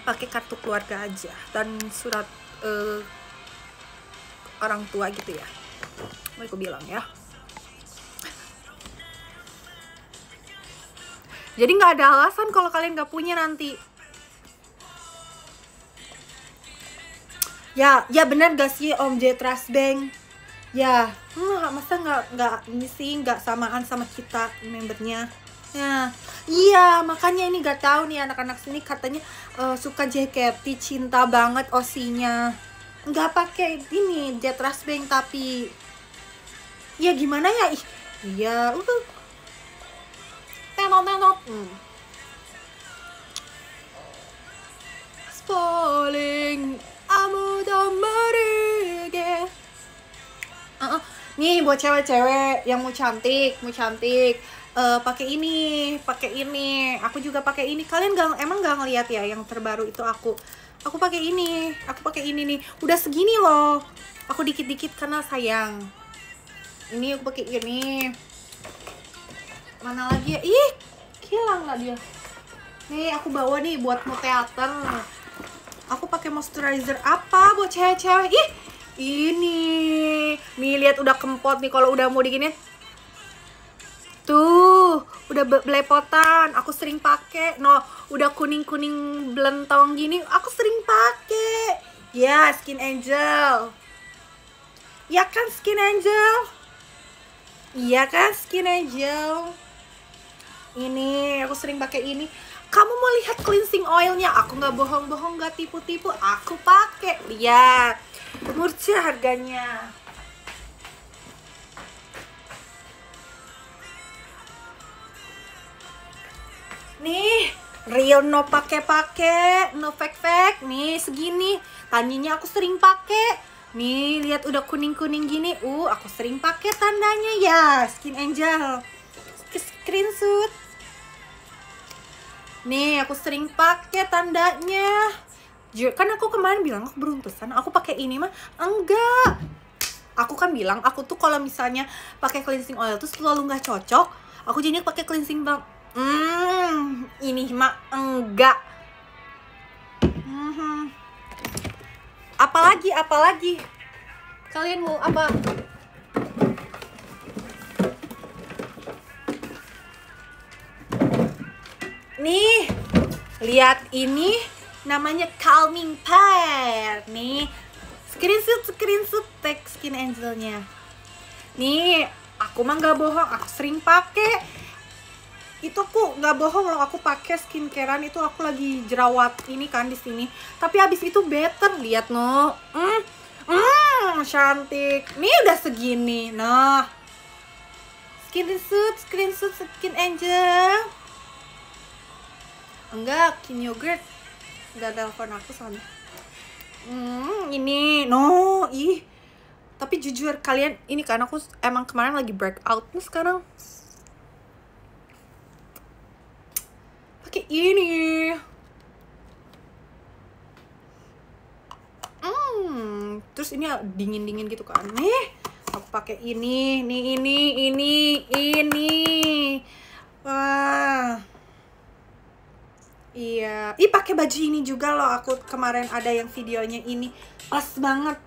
pakai kartu keluarga aja dan surat orang tua gitu ya. Mau aku bilang ya. Jadi nggak ada alasan kalau kalian nggak punya nanti. Ya benar gak sih Om J Trust Bank? Ya, masa nggak ini sih nggak samaan sama kita membernya? Ya, iya makanya ini nggak tahu nih anak-anak sini katanya suka JKT, cinta banget osinya. Nggak pakai ini J Trust Bank tapi ya gimana ya? Iya, tenot. Falling 아무도 모르게. Nih buat cewek-cewek yang mau cantik, pakai ini. Aku juga pakai ini. Kalian emang nggak ngeliat ya yang terbaru itu aku pakai ini. Nih. Udah segini loh. Aku dikit-dikit karena sayang. Ini aku pakai ini. Mana lagi ya? Ih, hilang lah dia. Nih aku bawa nih buat mau teater. Aku pakai moisturizer apa buat cewek-cewek? Ih, ini. Nih lihat udah kempot nih kalau udah mau diginin. Tuh, udah belepotan. Aku sering pakai. No, udah kuning-kuning belentong gini, aku sering pakai. Ya, Skin Angel. Ya kan Skin Angel? Iya kan Skin Angel? Ini aku sering pakai ini. Kamu mau lihat cleansing oilnya? Aku nggak bohong-bohong, nggak tipu-tipu. Aku pakai. Lihat, murah harganya. Nih, real no pakai, no fake. Nih segini. Tanyinya aku sering pakai. Nih lihat udah kuning-kuning gini. Aku sering pakai tandanya ya. Skin Angel. Screenshot. Nih aku sering pakai tandanya. Kan aku kemarin bilang aku beruntusan, aku pakai ini mah enggak. Aku kan bilang aku tuh kalau misalnya pakai cleansing oil tuh selalu nggak cocok. Aku jadi pakai cleansing balm. Ini mah enggak. Apalagi kalian mau apa? Nih, lihat ini namanya calming pad. Nih, screenshot tag Skin Angelnya. Nih, aku mah nggak bohong, aku sering pakai. Itu aku nggak bohong loh, aku pakai skincarean itu aku lagi jerawat ini kan di sini. Tapi habis itu better, lihat no. Cantik. Nih udah segini. Nah, screenshot Skin Angel. Enggak, Kin Yogurt nggak telepon aku soalnya. Ini no, ih. Tapi jujur kalian, ini kan aku emang kemarin lagi breakout nih sekarang. Pakai ini. Terus ini dingin gitu kan. Nih, aku pakai ini, ini. Wah. Iya, pakai baju ini juga loh. Aku kemarin ada yang videonya ini. Pas banget.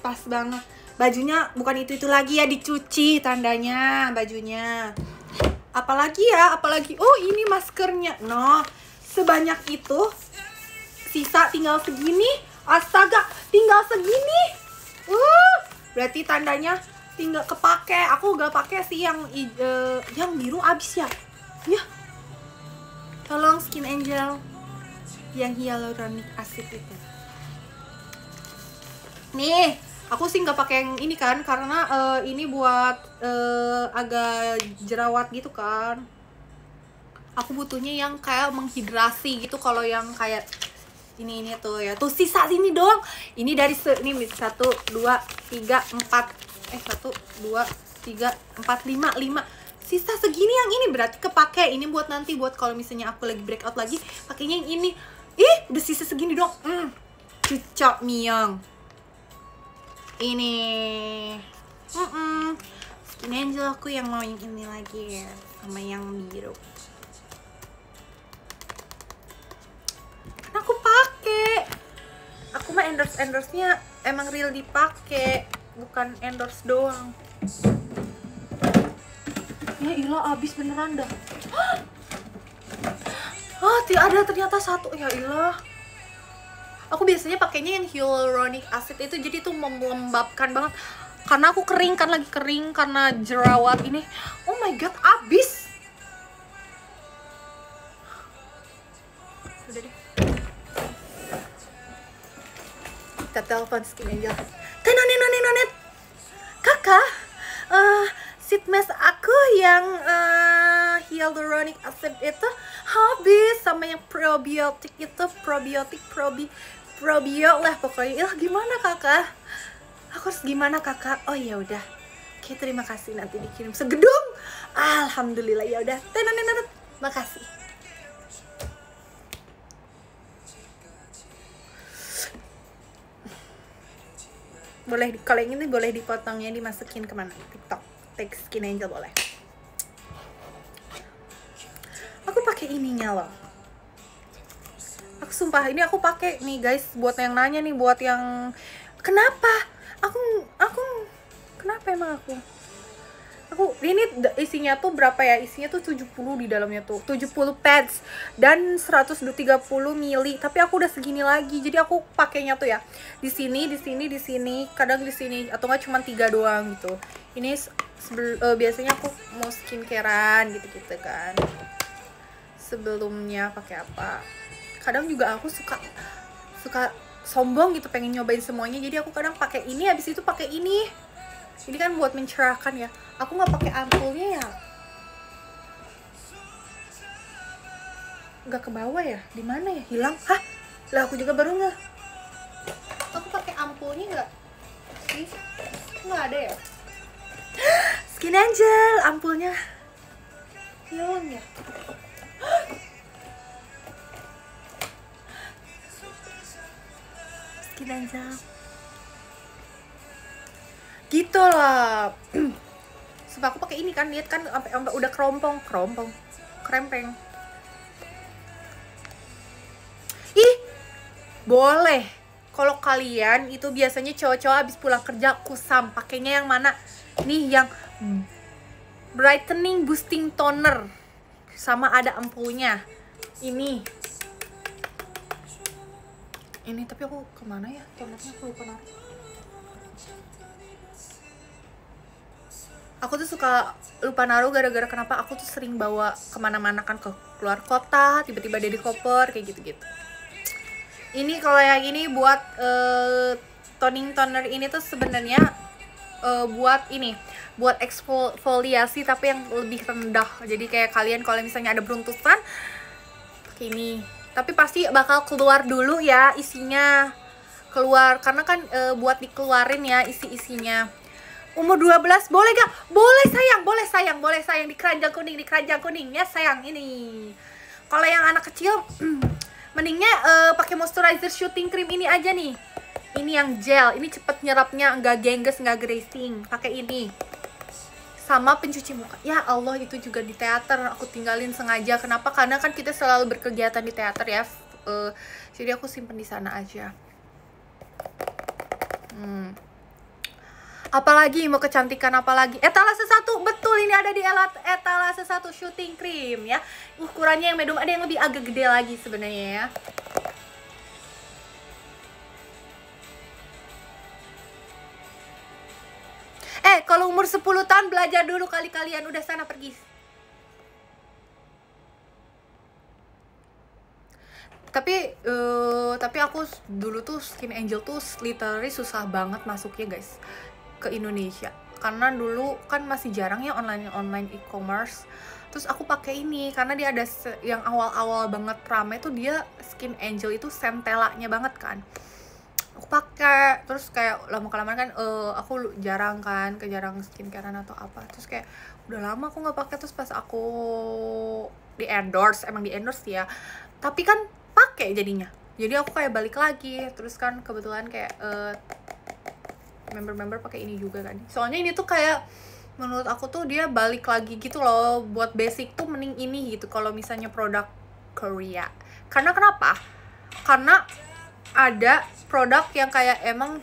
Bajunya bukan itu lagi ya, dicuci tandanya bajunya. Apalagi, oh ini maskernya. No, sebanyak itu. Sisa tinggal segini. Astaga, tinggal segini. Berarti tandanya tinggal kepake. Aku gak pakai sih yang biru abis ya. Ya. Tolong Skin Angel yang hyaluronic acid itu. Nih, aku sih nggak pakai yang ini kan karena ini buat agak jerawat gitu kan. Aku butuhnya yang kayak menghidrasi gitu. Kalau yang kayak ini tuh ya, tuh sisa sini doang. Ini dari ini 1 2 3 4 1 2 3 4 5 sisa segini yang ini berarti kepake. Ini buat nanti, buat kalau misalnya aku lagi breakout lagi pakainya yang ini. Udah sisa segini dong. Cucok miang. Ini. Skin Angel aku yang mau yang ini lagi ya, sama yang biru. Karena aku pakai. Aku mah endorse-nya emang real dipakai, bukan endorse doang. Ya ilah, abis beneran dah. Ada ternyata satu. Ya ilah. Aku biasanya pakainya yang hyaluronic acid itu, jadi tuh melembabkan banget. Karena aku kering kan, lagi kering karena jerawat ini. Oh my god, abis. Udah deh. Kita telepon Skin Angel. Nonet. Kakak, sheet mask aku yang hyaluronic acid itu habis, sama yang probiotik itu, probio lah pokoknya. Gimana kakak? Aku harus gimana kakak? Oh ya udah. Oke, terima kasih, nanti dikirim segedung. Alhamdulillah, ya udah. Nonet. Makasih. Boleh kalau yang ini boleh dipotongnya, dimasukin kemana? TikTok, tag Skin Angel boleh. Aku pakai ininya loh. Aku sumpah ini aku pakai nih guys, buat yang nanya nih, buat yang kenapa? Aku kenapa emang aku ini isinya tuh berapa ya? Isinya tuh 70 di dalamnya tuh. 70 pads dan 130 mili. Tapi aku udah segini lagi. Jadi aku pakainya tuh ya di sini, kadang di sini, atau enggak cuma 3 doang gitu. Ini biasanya aku mau skincarean gitu-gitu kan. Sebelumnya pakai apa? Kadang juga aku suka sombong gitu, pengen nyobain semuanya. Jadi aku kadang pakai ini, habis itu pakai ini. Ini kan buat mencerahkan ya. Aku nggak pakai ampulnya ya. Nggak ke bawah ya? Di mana ya? Hilang? Hah? Lah aku juga baru nggak. Aku pakai ampulnya nggak? Sih? Nggak ada ya? Skin Angel, ampulnya hilang ya? Skin Angel. Gitu lah. Sebab aku pakai ini kan, lihat kan sampai udah krempeng. Ih, boleh Kalau kalian itu biasanya cowok-cowok habis pulang kerja kusam, pakainya yang mana? Nih yang brightening boosting toner sama ada ampulnya. Ini tapi aku kemana ya tonernya, aku lupa naruh. Aku tuh suka lupa naruh gara-gara kenapa aku tuh sering bawa kemana-mana kan, ke keluar kota, tiba-tiba ada di koper kayak gitu-gitu. Ini kalau yang ini buat toning toner ini tuh sebenarnya buat eksfoliasi tapi yang lebih rendah. Jadi kayak kalian kalau misalnya ada beruntusan pakai ini, tapi pasti bakal keluar dulu ya isinya, keluar karena kan buat dikeluarin ya isi-isinya. Umur 12 boleh gak? Boleh sayang, di keranjang kuning ya sayang. Ini kalau yang anak kecil mendingnya pakai moisturizer shooting cream ini aja nih. Ini yang gel, ini cepet nyerapnya, nggak gengges, nggak greasing. Pakai ini sama pencuci muka. Ya Allah, itu juga di teater aku tinggalin sengaja. Kenapa? Karena kan kita selalu berkegiatan di teater ya. Jadi aku simpen di sana aja. Apalagi mau kecantikan, apalagi etalase 1, betul ini ada di etalase 1 shooting cream ya. Ukurannya yang medium, ada yang lebih agak gede lagi sebenarnya ya. Kalau umur 10 tahun belajar dulu kali kalian, udah sana pergi. Tapi aku dulu tuh Skin Angel tuh literally susah banget masuknya guys ke Indonesia, karena dulu kan masih jarang ya online e-commerce. Terus aku pakai ini karena dia ada yang awal-awal banget rame tuh, dia Skin Angel itu centellanya banget kan. Aku pakai terus kayak lama-kelamaan kan aku jarang skincarean atau apa. Terus kayak udah lama aku nggak pakai, terus pas aku emang di endorse ya, tapi kan pakai jadinya. Jadi aku kayak balik lagi, terus kan kebetulan kayak member pakai ini juga kan. Soalnya ini tuh kayak menurut aku tuh dia balik lagi gitu loh. Buat basic tuh mending ini gitu kalau misalnya produk Korea. Karena kenapa? Karena ada produk yang kayak emang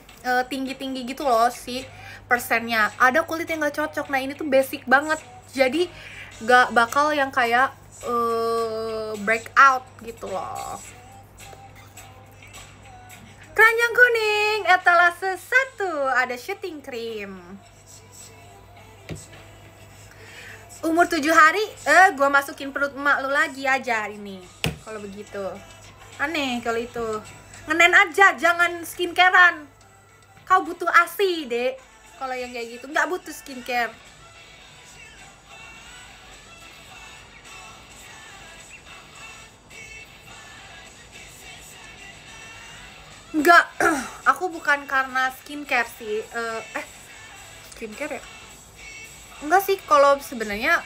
tinggi-tinggi gitu loh si persennya. Ada kulit yang gak cocok. Nah ini tuh basic banget. Jadi gak bakal yang kayak breakout gitu loh. Keranjang kuning etalase 1 ada shooting cream. Umur 7 hari gua masukin perut emak lu lagi aja ini. Kalau begitu aneh, kalau itu ngenen aja, jangan skincarean. Kau butuh ASI dek kalau yang kayak gitu, nggak butuh skincare. Enggak, aku bukan karena skincare sih. Skincare ya? Enggak sih, kalau sebenarnya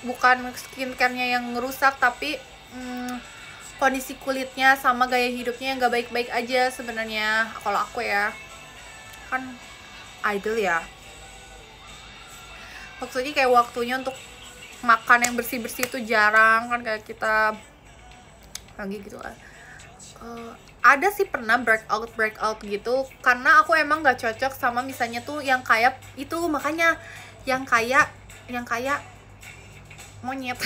bukan skincare-nya yang ngerusak, tapi kondisi kulitnya sama gaya hidupnya yang nggak baik-baik aja sebenarnya. Kalau aku ya, kan idol ya. Maksudnya kayak waktunya untuk makan yang bersih-bersih itu jarang kan, kayak kita lagi gitu lah. Ada sih pernah breakout gitu, karena aku emang gak cocok sama misalnya tuh yang kayak itu, makanya yang kayak monyet.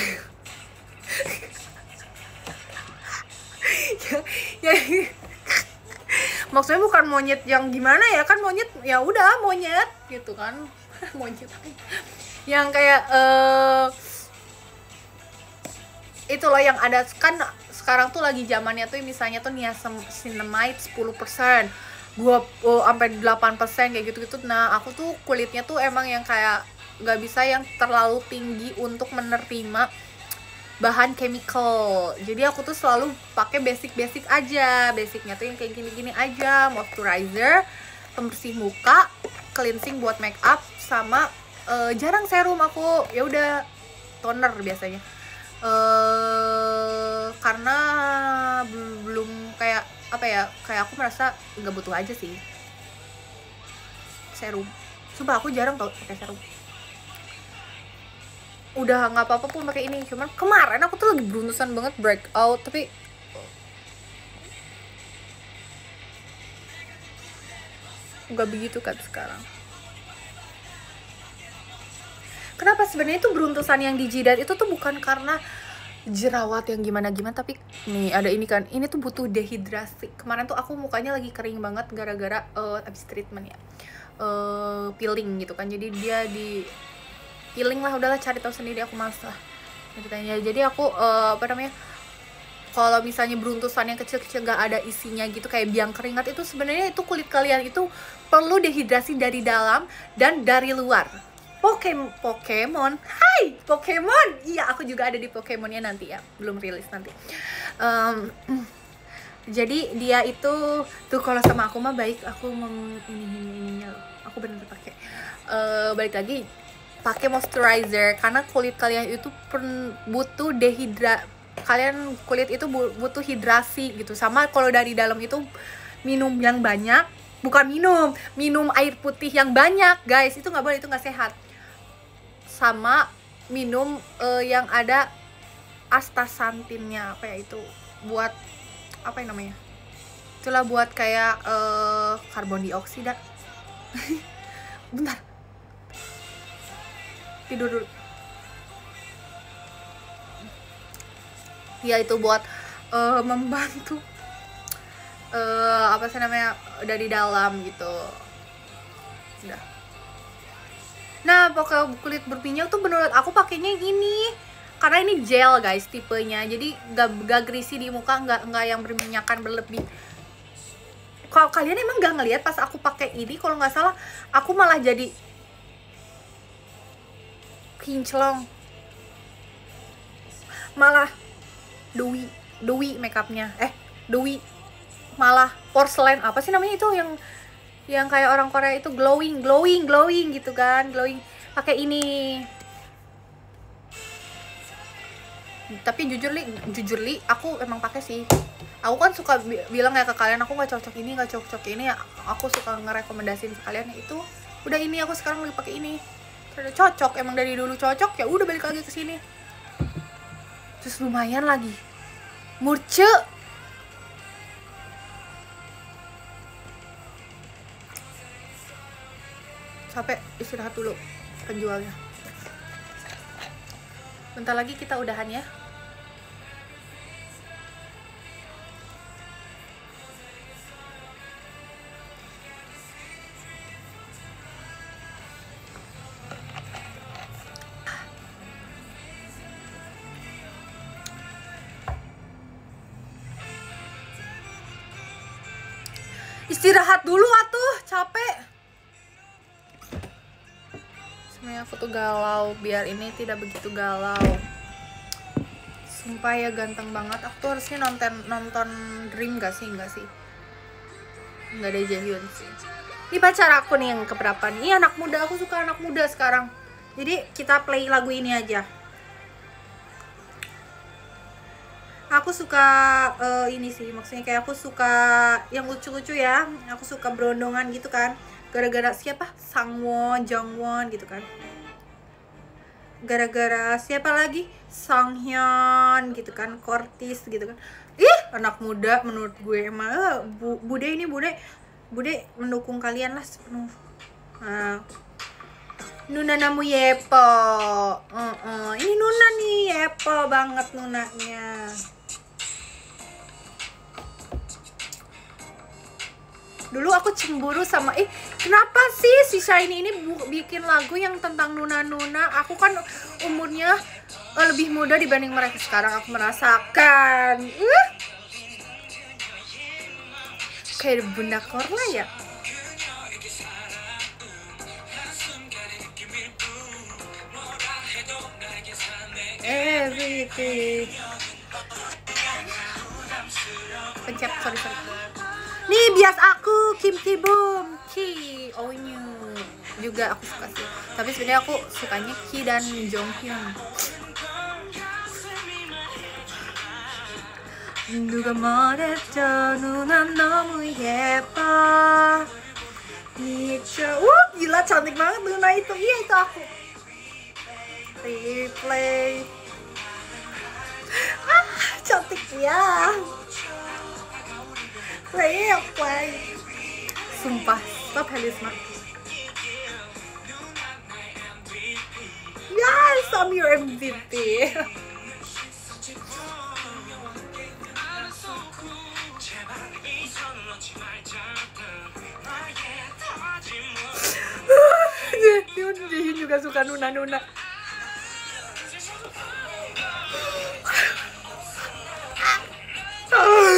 Maksudnya bukan monyet yang gimana ya, kan monyet ya udah monyet gitu kan. Monyet yang kayak itu loh yang ada kan sekarang tuh lagi zamannya tuh misalnya tuh niacinamide 10%, gua sampai 8% kayak gitu-gitu. Nah, aku tuh kulitnya tuh emang yang kayak nggak bisa yang terlalu tinggi untuk menerima bahan chemical. Jadi aku tuh selalu pakai basic aja. Basicnya tuh yang kayak gini-gini aja, moisturizer, pembersih muka, cleansing buat make up, sama jarang serum aku. Ya udah toner biasanya. Karena belum kayak apa ya, kayak aku merasa nggak butuh aja sih serum. Sumpah aku jarang tau pakai serum. Udah nggak apa-apa pun pakai ini. Cuman kemarin aku tuh lagi beruntusan banget breakout, tapi nggak begitu kan sekarang. Kenapa sebenarnya itu beruntusan yang di jidat itu tuh bukan karena jerawat yang gimana-gimana, tapi nih ada ini kan, ini tuh butuh dehidrasi. Kemarin tuh aku mukanya lagi kering banget gara-gara abis treatment ya, peeling gitu kan, jadi dia di peeling lah, udahlah cari tahu sendiri, aku males lah ceritanya. Jadi aku kalau misalnya beruntusan yang kecil-kecil gak ada isinya gitu kayak biang keringat, itu sebenarnya itu kulit kalian itu perlu dehidrasi dari dalam dan dari luar. Pokemon, hai Pokemon, iya aku juga ada di Pokemonnya nanti ya, belum rilis nanti. Jadi dia itu tuh kalau sama aku mah baik, aku ininya loh, aku bener pakai. Balik lagi pakai moisturizer karena kulit kalian itu butuh kalian kulit itu butuh hidrasi gitu. Sama kalau dari dalam itu minum yang banyak, bukan minum air putih yang banyak guys, itu nggak boleh, itu nggak sehat. Sama minum yang ada astaxantinnya, apa ya itu, buat apa yang namanya, itulah buat kayak karbon dioksida. Bentar, tidur dulu. Ya itu buat membantu apa sih namanya, dari dalam gitu. Udah. Nah, pokoknya kulit berminyak tuh menurut aku pakainya yang ini, karena ini gel guys tipenya, jadi gak greasy di muka, nggak yang berminyakan berlebih. Kalau kalian emang gak ngelihat pas aku pakai ini, kalau nggak salah aku malah jadi kinclong, malah dewy makeupnya, dewy malah porcelain, apa sih namanya itu yang kayak orang Korea itu glowing gitu kan, glowing pakai ini. Tapi jujur li aku emang pakai sih. Aku kan suka bilang ya ke kalian, aku nggak cocok ini ya, aku suka ngerekomendasiin ke kalian itu. Udah ini aku sekarang lagi pakai ini, udah cocok, emang dari dulu cocok, ya udah balik lagi ke sini. Terus lumayan lagi murce. Sampai istirahat dulu penjualnya. Bentar lagi kita udahan ya. Istirahat dulu atuh, capek. Sebenarnya aku tuh galau, biar ini tidak begitu galau. Sumpah ya ganteng banget. Aku tuh harusnya nonton Dream gak sih? Enggak sih. Enggak ada Jaehyun sih. Ini pacar aku nih yang keberapa nih. Ini anak muda, aku suka anak muda sekarang. Jadi kita play lagu ini aja. Aku suka ini sih, maksudnya kayak aku suka yang lucu-lucu ya. Aku suka berondongan gitu kan. Gara-gara siapa? Sangwon, Jongwon gitu kan. Gara-gara siapa lagi? Sanghyun gitu kan, Kortis gitu kan. Ih, anak muda menurut gue emang Bude ini Bude mendukung kalian lah sepenuh. Nah, Nuna namu yepo. Ini Nuna nih, yepo banget Nunanya. Dulu aku cemburu sama kenapa sih si Shiny ini bikin lagu yang tentang Nuna-Nuna. Aku kan umurnya lebih muda dibanding mereka. Sekarang aku merasakan kayak Bunda Korla ya. Everything. Pencet, sorry. Nih bias aku Kim Ki Boom, Ki Onyu juga aku suka sih. Tapi sebenarnya aku sukanya Ki dan Jong Hyun. 누가 말했죠 누난 너무 예뻐. Gila cantik banget Nuna itu. Iya itu aku. Replay. Cantik ya. Play. Sumpah Stop Helisma. Yes, I'm your MVP. Dia juga suka nuna-nuna. Sorry.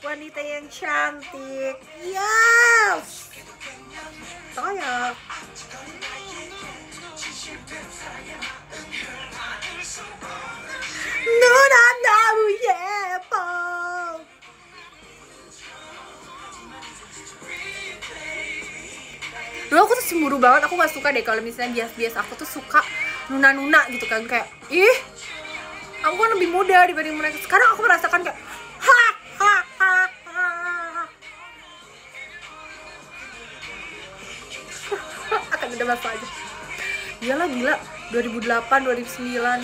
Wanita yang cantik. Yes. Saya. Nuna 너무 예뻐. Dulu aku tuh cemburu banget, aku gak suka deh kalau misalnya bias aku tuh suka nuna-nuna gitu kan, kayak ih, aku kan lebih muda dibanding mereka. Sekarang aku merasakan kayak akan ada apa aja. Iyalah gila, 2008, 2009,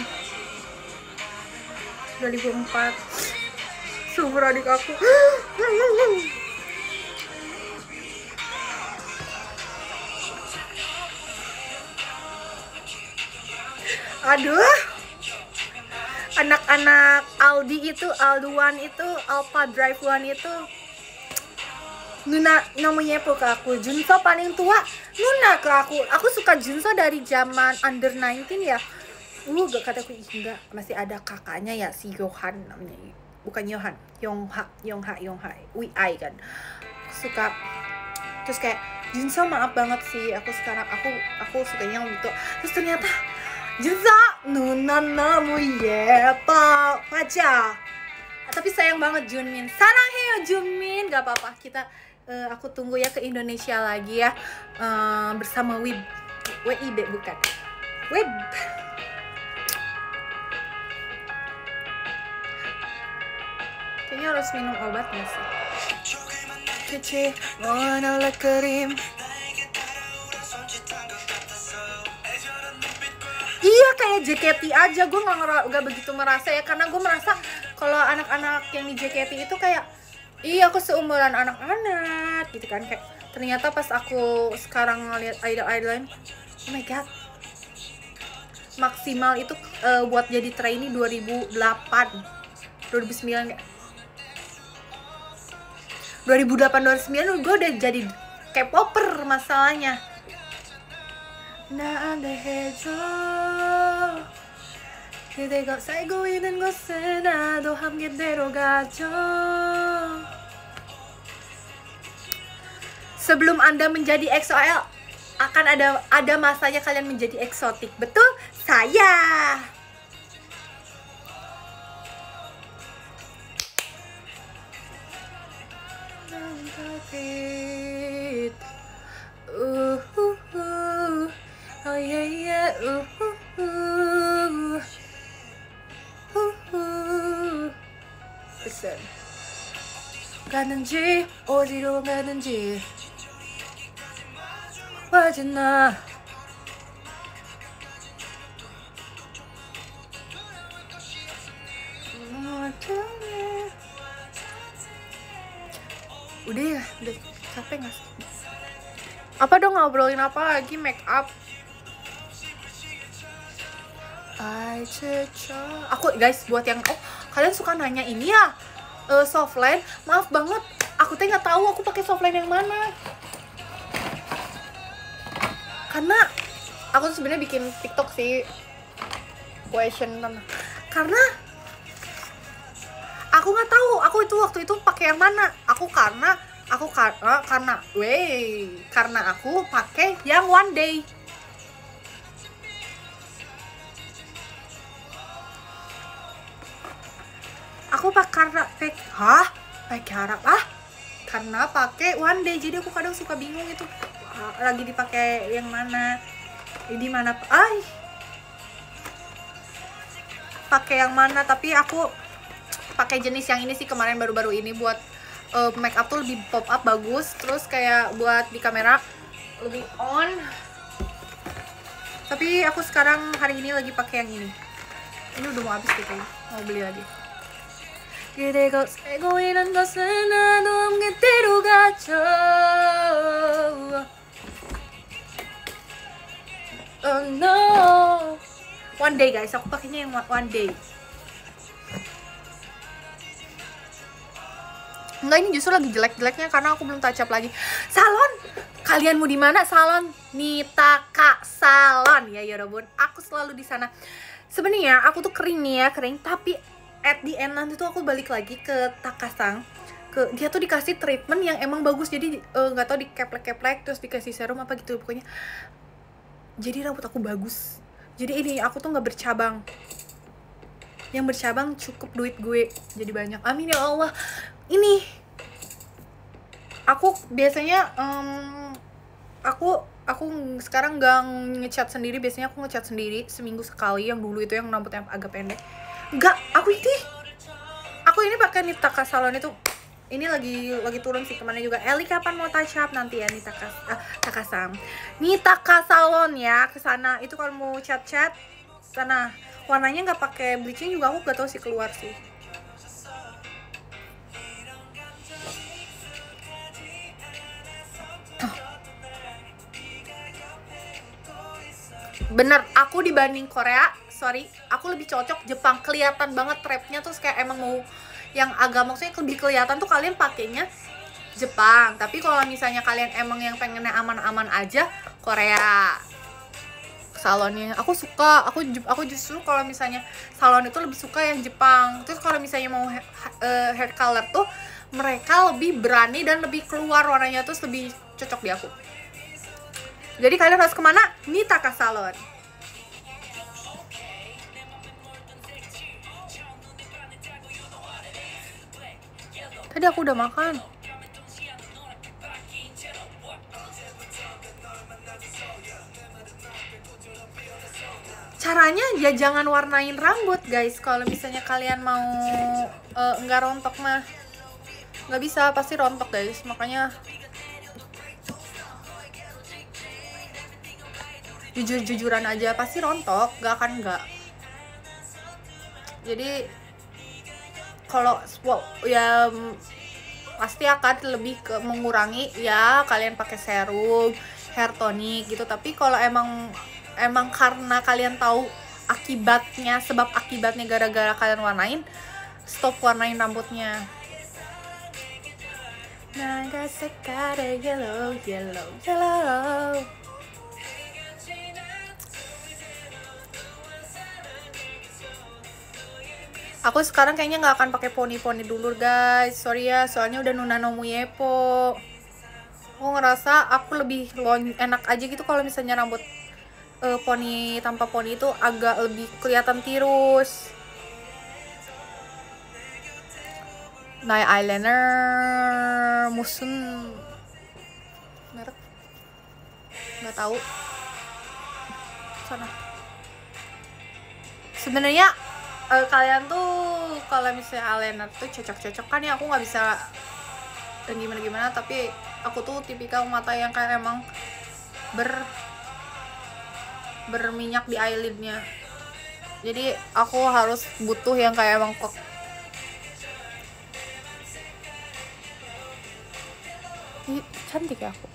2004 seumur adik aku. Aduh, anak-anak Aldi itu, Alduan itu, Alpha Drive One itu Nuna namanya ke aku. Junso paling tua Nuna ke aku. Aku suka Junso dari zaman under 19 ya. Gak kataku enggak, masih ada kakaknya ya, si Yohan namanya. Bukan Yohan, Yongha, Wi-ai kan. Suka. Terus kayak Junso maaf banget sih, aku sekarang aku sukanya yang gitu. Terus ternyata Junso Nuna namu yepa aja. Tapi sayang banget Junmin. Sarangheyo Junmin, gak apa-apa. Kita aku tunggu ya ke Indonesia lagi ya, bersama WIB bukan Web. Kayaknya harus minum obat gak sih? Kece, warna krim. Iya kayak JKT aja, gue nggak begitu merasa ya, karena gue merasa kalau anak-anak yang di JKT itu kayak, iya aku seumuran anak-anak gitu kan, kayak ternyata pas aku sekarang ngeliat idol-idol lain, oh my god, maksimal itu buat jadi trainee 2008, 2009 kayak 2008, 2009 gue udah jadi K-popper masalahnya. 나한테 해줘 그대가 살고 있는 곳에 나도 함께 데려가줘. Sebelum Anda menjadi EXO-L, akan ada masanya kalian menjadi eksotik. Betul? Saya. Oh yeah yeah, Listen. 가는지 어디로 가는지 와주나. Udah capek nggak sih? Apa dong, ngobrolin apa lagi? Make up. Aku guys, buat yang kalian suka nanya ini ya, softline, maaf banget, aku tuh nggak tahu aku pakai softline yang mana. Karena aku tuh sebenarnya bikin TikTok sih, question karena aku nggak tahu aku itu waktu itu pakai yang mana. Karena aku pakai yang one day. Aku karena pakai one day, jadi aku kadang suka bingung itu lagi dipakai yang mana, di mana pakai yang mana. Tapi aku pakai jenis yang ini sih kemarin, baru-baru ini buat make up tuh lebih pop up bagus, terus kayak buat di kamera lebih on. Tapi aku sekarang hari ini lagi pakai yang ini. Ini udah mau habis gitu, mau beli lagi. 그대가 살고 있는 것은 나도 함께대로 가죠. Oh no. One day guys, aku pakainya yang one day. Enggak, ini justru lagi jelek-jeleknya karena aku belum touch up lagi. Salon, kalian mau di mana? Salon Nitaka Salon ya, ya Robun. Aku selalu di sana. Sebenarnya aku tuh kering nih ya, kering, tapi at the end nanti tuh aku balik lagi ke Takasang. Dia tuh dikasih treatment yang emang bagus, jadi nggak tahu dikeplek-keplek terus dikasih serum apa gitu pokoknya. Jadi rambut aku bagus. Jadi ini aku tuh nggak bercabang. Yang bercabang cukup duit gue jadi banyak. Amin ya Allah. Ini aku biasanya aku sekarang nggak ngecat sendiri. Biasanya aku ngecat sendiri seminggu sekali. Yang dulu itu yang rambutnya agak pendek. Enggak, aku ini pakai Nitaka Salon itu. Ini lagi turun sih temannya juga. Eli kapan mau touch up? Nanti ya Takasang. Nitaka Salon ya, ke sana. Itu kalau mau cat sana. Warnanya nggak pakai bleaching juga, aku gak tahu sih keluar sih. Bener, aku dibanding Korea, sorry, aku lebih cocok Jepang. Kelihatan banget trapnya tuh kayak emang mau yang agak, maksudnya lebih kelihatan tuh kalian pakainya Jepang. Tapi kalau misalnya kalian emang yang pengennya aman-aman aja, Korea salonnya. Aku suka, aku justru kalau misalnya salon itu lebih suka yang Jepang. Terus kalau misalnya mau hair color tuh mereka lebih berani dan lebih keluar warnanya, terus lebih cocok di aku. Jadi kalian harus kemana? Nitaka Salon. Tadi aku udah makan. Caranya ya jangan warnain rambut guys. Kalau misalnya kalian mau nggak rontok mah nggak bisa, pasti rontok guys. Makanya jujur-jujuran aja, pasti rontok, gak akan enggak. Jadi kalau ya pasti akan lebih ke mengurangi ya kalian pakai serum, hair tonic gitu. Tapi kalau emang karena kalian tahu akibatnya, sebab akibatnya gara-gara kalian warnain, stop warnain rambutnya. Naga sekare yellow. Aku sekarang kayaknya nggak akan pakai poni dulu guys, sorry ya, soalnya udah Nuna no Muyepo. Aku ngerasa aku lebih enak aja gitu kalau misalnya rambut poni tanpa poni itu agak lebih kelihatan tirus. Naik eyeliner Musun, merek nggak tahu. Sana. Sebenarnya kalian tuh kalau misalnya eyeliner tuh cocok kan ya, aku nggak bisa gimana, tapi aku tuh tipikal mata yang kayak emang berminyak di eyelidnya, jadi aku harus butuh yang kayak emang kok. Ih, cantik ya aku.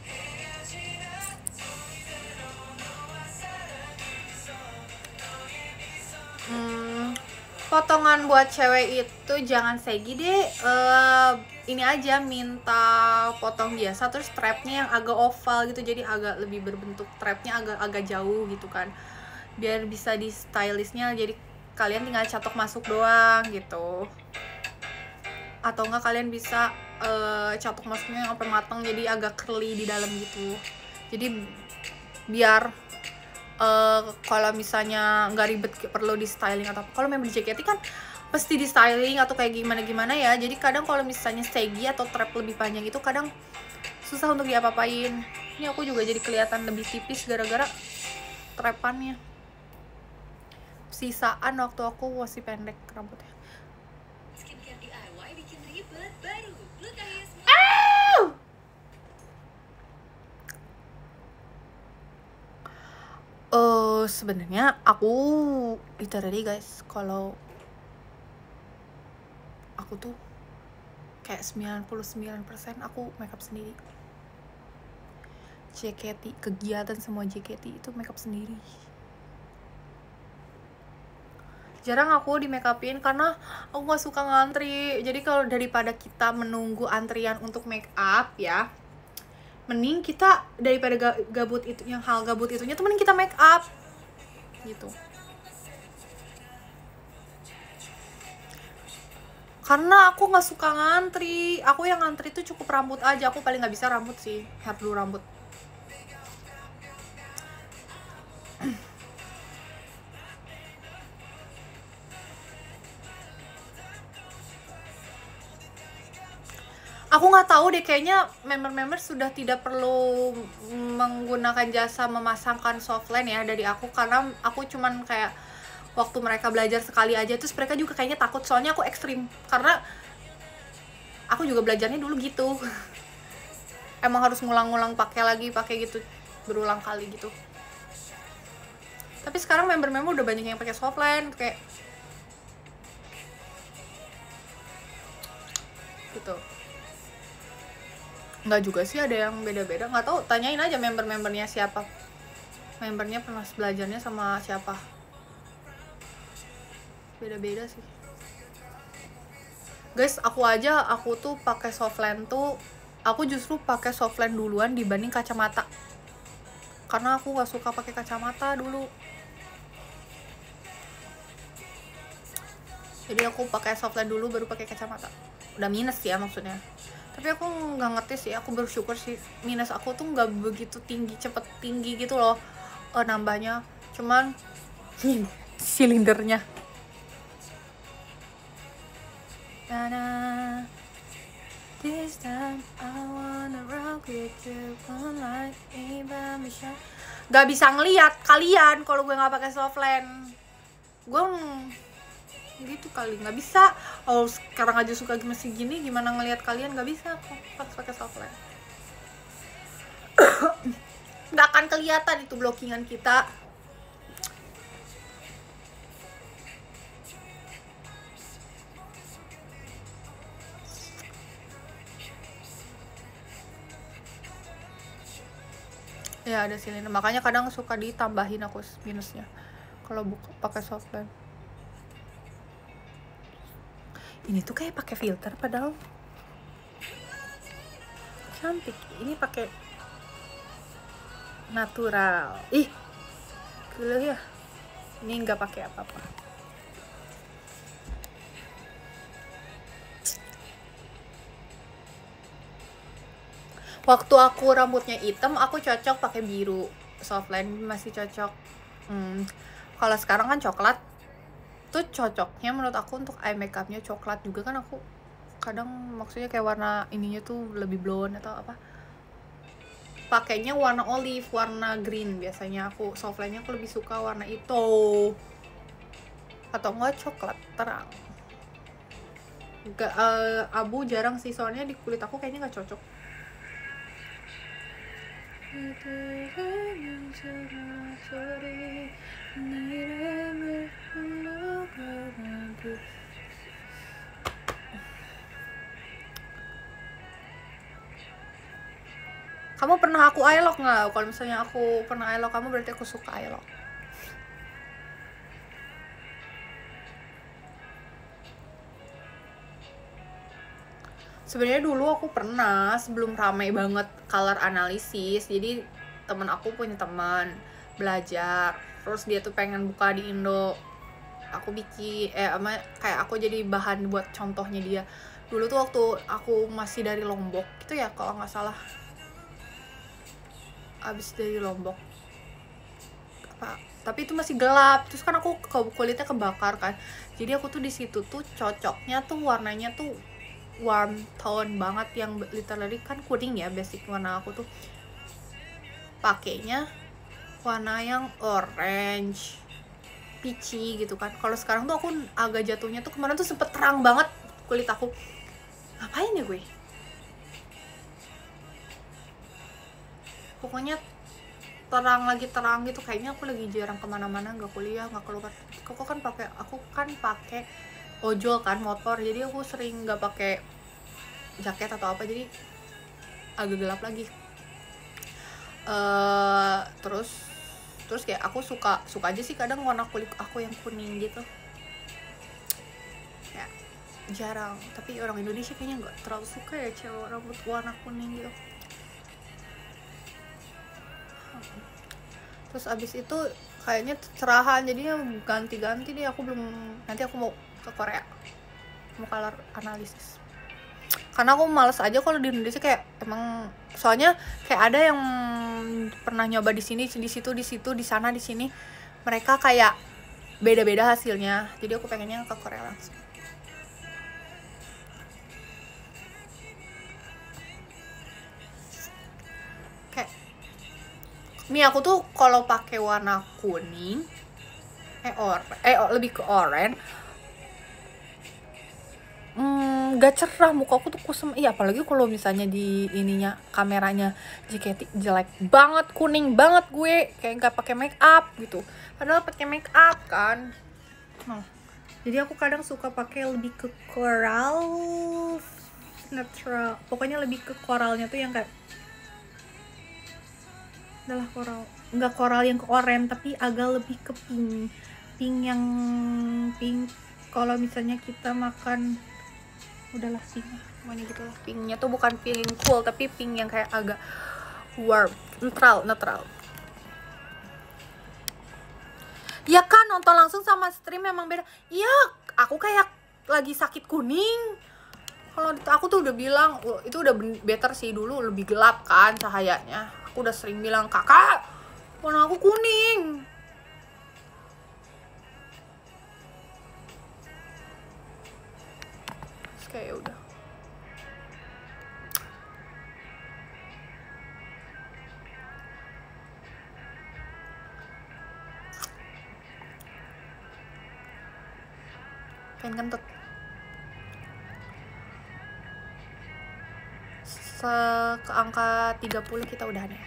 Potongan buat cewek itu jangan segi deh, ini aja minta potong biasa, terus strapnya yang agak oval gitu, jadi agak lebih berbentuk, strapnya agak jauh gitu kan, biar bisa di stylishnya, jadi kalian tinggal catok masuk doang gitu. Atau enggak kalian bisa catok masuknya sampai matang, jadi agak curly di dalam gitu, jadi biar kalau misalnya nggak ribet perlu di styling atau apa. Kalau memang di JKT kan pasti di styling atau kayak gimana ya. Jadi kadang kalau misalnya staggy atau trap lebih panjang itu kadang susah untuk diapa-apain. Ini aku juga jadi kelihatan lebih tipis gara-gara trepannya. Sisaan waktu aku masih pendek rambutnya. Skincare DIY bikin ribet baru. Sebenarnya aku literally guys, kalau aku tuh kayak 99% aku makeup sendiri. JKT, kegiatan semua JKT itu makeup sendiri. Jarang aku di make upin karena aku gak suka ngantri. Jadi kalau daripada kita menunggu antrian untuk make up ya, mending kita daripada gabut itu, yang hal gabut itunya tuh mending kita make up gitu. Karena aku nggak suka ngantri. Aku yang ngantri tuh cukup rambut aja. Aku paling nggak bisa rambut sih, hair dulu rambut. Aku nggak tahu deh, kayaknya member-member sudah tidak perlu menggunakan jasa memasangkan softline ya dari aku, karena aku cuman kayak waktu mereka belajar sekali aja, terus mereka juga kayaknya takut, soalnya aku ekstrim karena aku juga belajarnya dulu gitu. Emang harus ngulang-ngulang pakai gitu berulang kali gitu. Tapi sekarang member-member udah banyak yang pakai softline kayak gitu. Nggak juga sih, ada yang beda-beda, nggak tahu, tanyain aja member-membernya siapa, membernya pernah belajarnya sama siapa, beda-beda sih guys. Aku tuh pakai softline tuh, aku justru pakai softline duluan dibanding kacamata, karena aku nggak suka pakai kacamata dulu. Jadi aku pakai softline dulu baru pakai kacamata. Udah minus ya maksudnya. Tapi aku nggak ngerti sih, aku bersyukur sih minus aku tuh nggak begitu cepet tinggi gitu loh nambahnya, cuman silindernya. This time I wanna rock with you like Gak bisa ngeliat kalian kalau gue nggak pakai softline. Gue gitu kali, nggak bisa. Oh sekarang aja suka masih gini, gimana ngelihat kalian? Nggak bisa kok harus pakai softline. Nggak akan kelihatan itu blockingan kita. Ya ada silinder, makanya kadang suka ditambahin aku minusnya kalau pakai softline. Ini tuh kayak pakai filter padahal cantik. Ini pakai natural. Ih, gila ya. Ini nggak pakai apa-apa. Waktu aku rambutnya hitam, aku cocok pakai biru. Softline masih cocok. Kalau sekarang kan coklat. Tuh cocoknya menurut aku untuk eye makeupnya coklat juga kan. Aku kadang maksudnya kayak warna ininya tuh lebih blonde atau apa, pakainya warna olive, warna green biasanya. Aku softline-nya aku lebih suka warna itu atau enggak coklat terang. Abu jarang sih, soalnya di kulit aku kayaknya nggak cocok. Kamu pernah aku eye lock nggak? Kalau misalnya aku pernah eye lock kamu, berarti aku suka eye lock. Sebenarnya dulu aku pernah, sebelum ramai banget color analysis, jadi temen aku punya teman belajar, terus dia tuh pengen buka di Indo. Aku bikin kayak aku jadi bahan buat contohnya dia. Dulu tuh waktu aku masih dari Lombok gitu ya kalau nggak salah, abis dari Lombok tapi itu masih gelap. Terus kan aku kulitnya kebakar kan, jadi aku tuh di situ tuh cocoknya tuh warnanya tuh warm tone banget, yang literally kan kuning ya basic warna aku tuh, pakainya warna yang orange peachy gitu kan. Kalau sekarang tuh aku agak jatuhnya tuh, kemarin tuh sempet terang banget kulit aku. Ngapain ya gue? Pokoknya terang gitu. Kayaknya aku lagi jarang kemana-mana, nggak kuliah, nggak keluar. Aku kan pakai ojol kan, motor, jadi aku sering nggak pakai jaket atau apa, jadi agak gelap lagi. Terus kayak aku suka aja sih kadang warna kulit aku yang kuning gitu ya, jarang. Tapi orang Indonesia kayaknya nggak terlalu suka ya cewek rambut warna kuning gitu. Terus abis itu kayaknya cerahan, jadinya ganti-ganti deh. Nanti aku mau ke Korea, mau color analysis, karena aku males aja kalau di Indonesia kayak emang, soalnya kayak ada yang pernah nyoba di sini, di situ, di sana, di sini, mereka kayak beda-beda hasilnya. Jadi aku pengennya ke Korea langsung. Kayak nih aku tuh kalau pakai warna kuning, lebih ke oranye, gak cerah, muka aku tuh kusem. Iya, apalagi kalau misalnya di ininya kameranya JKT jelek banget, kuning banget gue, kayak nggak pakai make up gitu, padahal pakai make up kan. Jadi aku kadang suka pakai lebih ke coral natural, pokoknya lebih ke koralnya tuh yang kayak adalah koral, nggak koral yang ke oranye, tapi agak lebih ke pink yang pink. Kalau misalnya kita makan, udahlah pink, pokoknya gitu lah. Pinknya tuh bukan pink cool, tapi pink yang kayak agak warm, netral. Ya kan, nonton langsung sama stream memang beda. Iya, aku kayak lagi sakit kuning. Kalau aku tuh udah bilang, itu udah better sih, dulu lebih gelap kan cahayanya. Aku udah sering bilang, kakak, warna aku kuning. Terus kayak udah. Pengen kentut. Ke angka 30 kita udahan ya.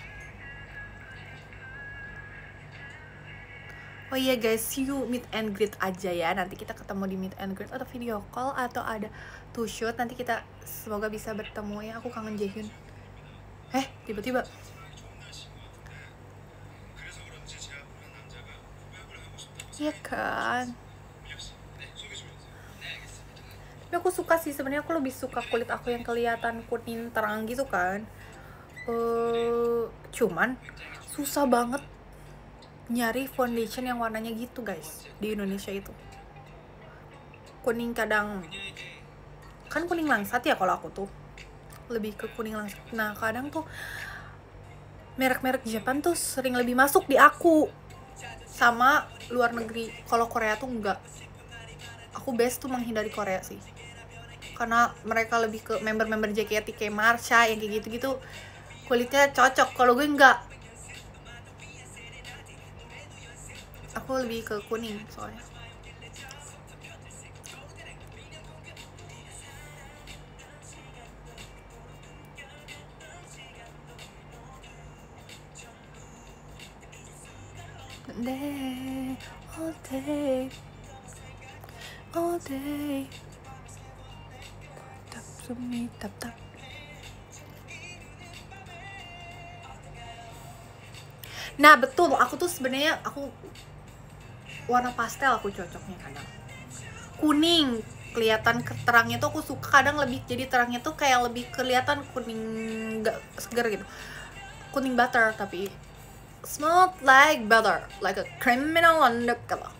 Oh iya guys, see you meet and greet aja ya. Nanti kita ketemu di meet and greet atau video call atau ada to shoot. Nanti kita semoga bisa bertemu ya. Aku kangen Jaehyun. Tiba-tiba. Iya kan. Tapi aku suka sih sebenarnya, aku lebih suka kulit aku yang kelihatan kuning terang gitu kan. Cuman susah banget nyari foundation yang warnanya gitu guys di Indonesia itu. Kuning kadang kan kuning langsat ya, kalau aku tuh lebih ke kuning langsat. Nah kadang tuh merek-merek Jepang tuh sering lebih masuk di aku sama luar negeri. Kalau Korea tuh enggak. Aku best tuh menghindari Korea sih, karena mereka lebih ke member-member JKT kayak Marsha yang kayak gitu-gitu, kulitnya cocok. Kalau gue enggak, aku lebih ke kuning soalnya. All day tap sumi tap. Nah betul, aku tuh sebenarnya aku warna pastel aku cocoknya kadang. Kuning kelihatan terangnya tuh aku suka, kadang lebih jadi terangnya tuh kayak lebih kelihatan kuning nggak segar gitu, kuning butter, tapi smooth like butter, like a criminal undercover.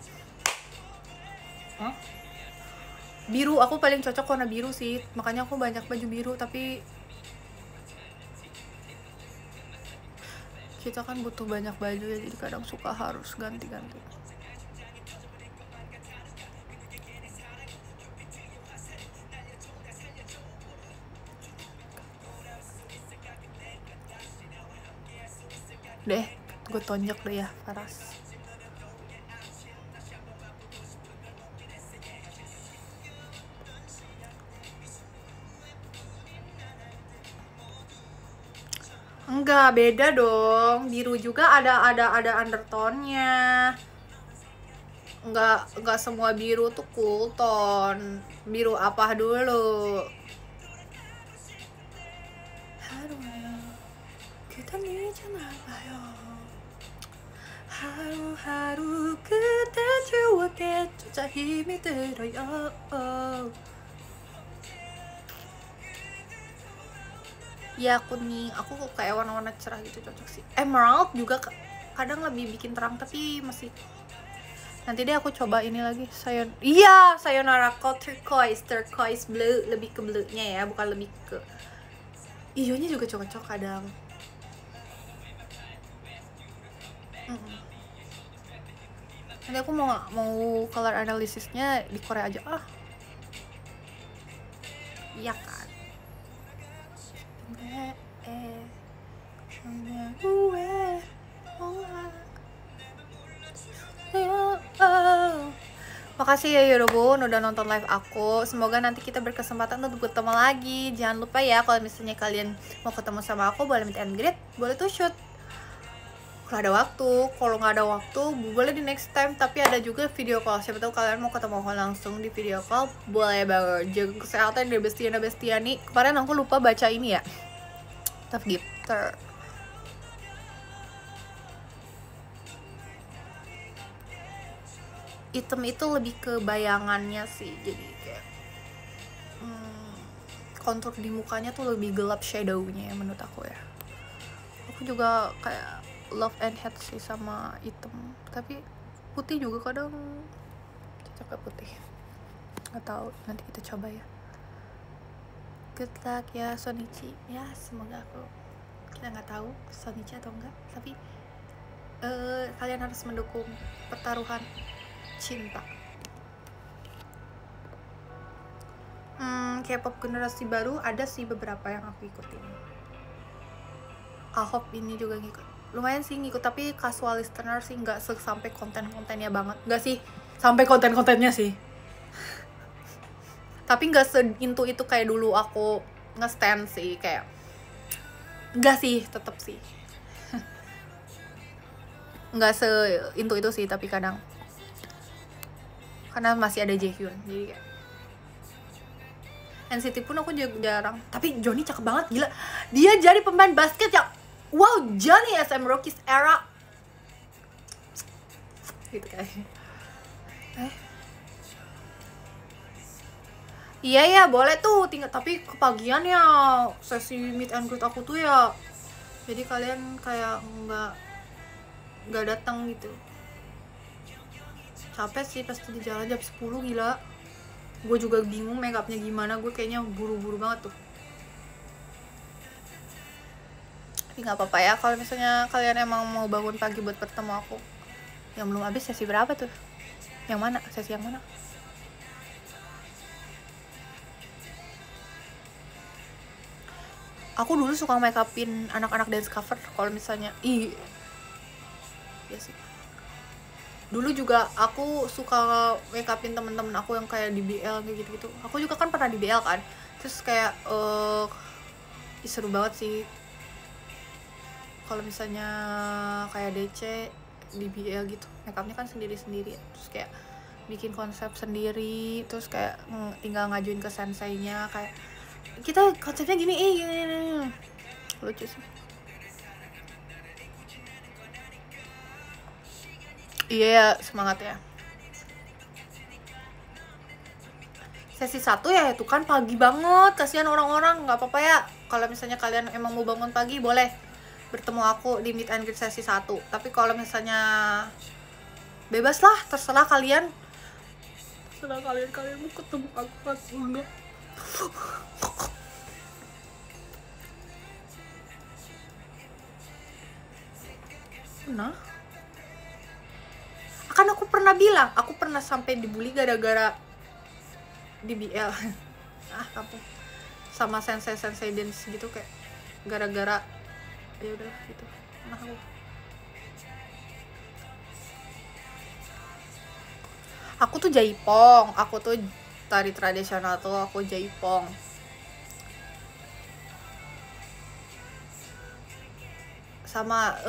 Biru, aku paling cocok warna biru sih, makanya aku banyak baju biru. Tapi kita kan butuh banyak baju ya, jadi kadang suka harus ganti-ganti. Deh, gue tonjok deh ya Faras. Enggak, beda dong. Biru juga ada undertone-nya. Enggak semua biru tuh cool tone. Biru apa dulu? 하루하루 그대 추억에 쫓아 힘이 들어요. Ya kuning, aku kok kayak warna-warna cerah gitu cocok sih. Emerald juga kadang lebih bikin terang, tapi masih. Nanti deh aku coba ini lagi. Sayonara turquoise blue, lebih ke blue-nya ya, bukan lebih ke hijaunya juga cocok kadang. Nanti aku mau color analisisnya di Korea aja. Iya kan. Makasih ya Yorobun udah nonton live aku. Semoga nanti kita berkesempatan untuk bertemu lagi. Jangan lupa ya kalau misalnya kalian mau ketemu sama aku, boleh meet and greet, boleh tuh shoot kalau ada waktu. Kalau nggak ada waktu boleh di next time, tapi ada juga video call. Siapa tahu kalian mau ketemu aku langsung di video call, boleh banget. Jaga kesehatan dari Bestiani. Kemarin aku lupa baca ini ya, Tough Gifter. Hitam itu lebih ke bayangannya sih, jadi kayak kontur di mukanya tuh lebih gelap shadow-nya ya menurut aku ya. Aku juga kayak love and hate sih sama hitam, tapi putih juga kadang cocok ke putih. Nggak tahu, nanti kita coba ya. Good luck ya Sonichi ya, semoga kita nggak tahu Sonichi atau enggak, tapi kalian harus mendukung pertaruhan cinta. K-pop generasi baru ada sih beberapa yang aku ikutin. Ahop ini juga ngikut, lumayan sih ngikut, tapi casual listener sih, nggak sampai konten-kontennya banget, nggak sih sampai konten-kontennya sih. Tapi nggak seintu itu kayak dulu aku nge-stand sih, kayak nggak sih, tetep sih nggak seintu itu sih, tapi kadang karena masih ada Jaehyun, jadi kayak NCT pun aku jarang. Tapi Johnny cakep banget, gila. Dia jadi pemain basket yang wow, Johnny SM Rockies era gitu kayaknya. Iya ya, boleh tuh, tapi kepagian ya sesi meet and greet aku tuh ya. Jadi kalian kayak nggak datang gitu. Capek sih pasti di jalan jam 10, gila. Gue juga bingung make upnya gimana, gue kayaknya buru-buru banget tuh. Tapi nggak apa-apa ya kalau misalnya kalian emang mau bangun pagi buat bertemu aku. Yang belum habis sesi berapa tuh? Yang mana? Sesi yang mana? Aku dulu suka make upin anak-anak dance cover kalau misalnya ya sih. Dulu juga aku suka make upin temen-temen aku yang kayak di BL kayak gitu-gitu. Aku juga kan pernah di BL kan. Terus kayak seru banget sih kalau misalnya kayak DC di BL gitu. Make upnya kan sendiri-sendiri. Terus kayak bikin konsep sendiri, terus kayak tinggal ngajuin ke senseinya kayak kita konsepnya gini, gini. Lucu sih. Iya, semangat ya. Sesi 1 ya itu kan pagi banget, kasihan orang-orang. Nggak apa-apa ya kalau misalnya kalian emang mau bangun pagi, boleh bertemu aku di meet and greet sesi 1. Tapi kalau misalnya bebas lah, terserah kalian mau ketemu aku pas enggak. Pernah. Kan aku pernah bilang, aku pernah sampai dibully gara-gara di BL. Kampung. Sama sensei dance gitu, kayak gara-gara ya udah gitu. Nah, aku tuh jaipong, aku tuh tari tradisional tuh aku jaipong. Sama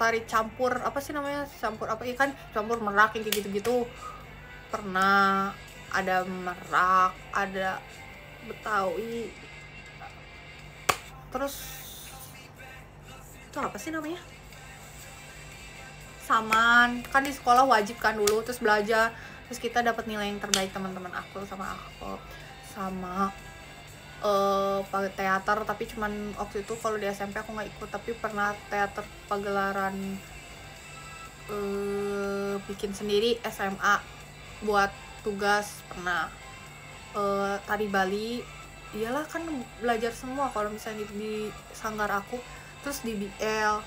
tari campur, apa sih namanya, campur apa, kan campur merak yang kayak gitu-gitu pernah. Ada merak, ada Betawi, terus itu apa sih namanya, saman, kan di sekolah wajib kan dulu, terus belajar, terus kita dapat nilai yang terbaik, teman-teman aku sama aku. Sama teater, tapi cuman waktu itu kalau di SMP aku nggak ikut, tapi pernah teater pagelaran bikin sendiri SMA buat tugas, pernah. Tari Bali, iyalah kan belajar semua kalau misalnya di sanggar aku, terus di BL,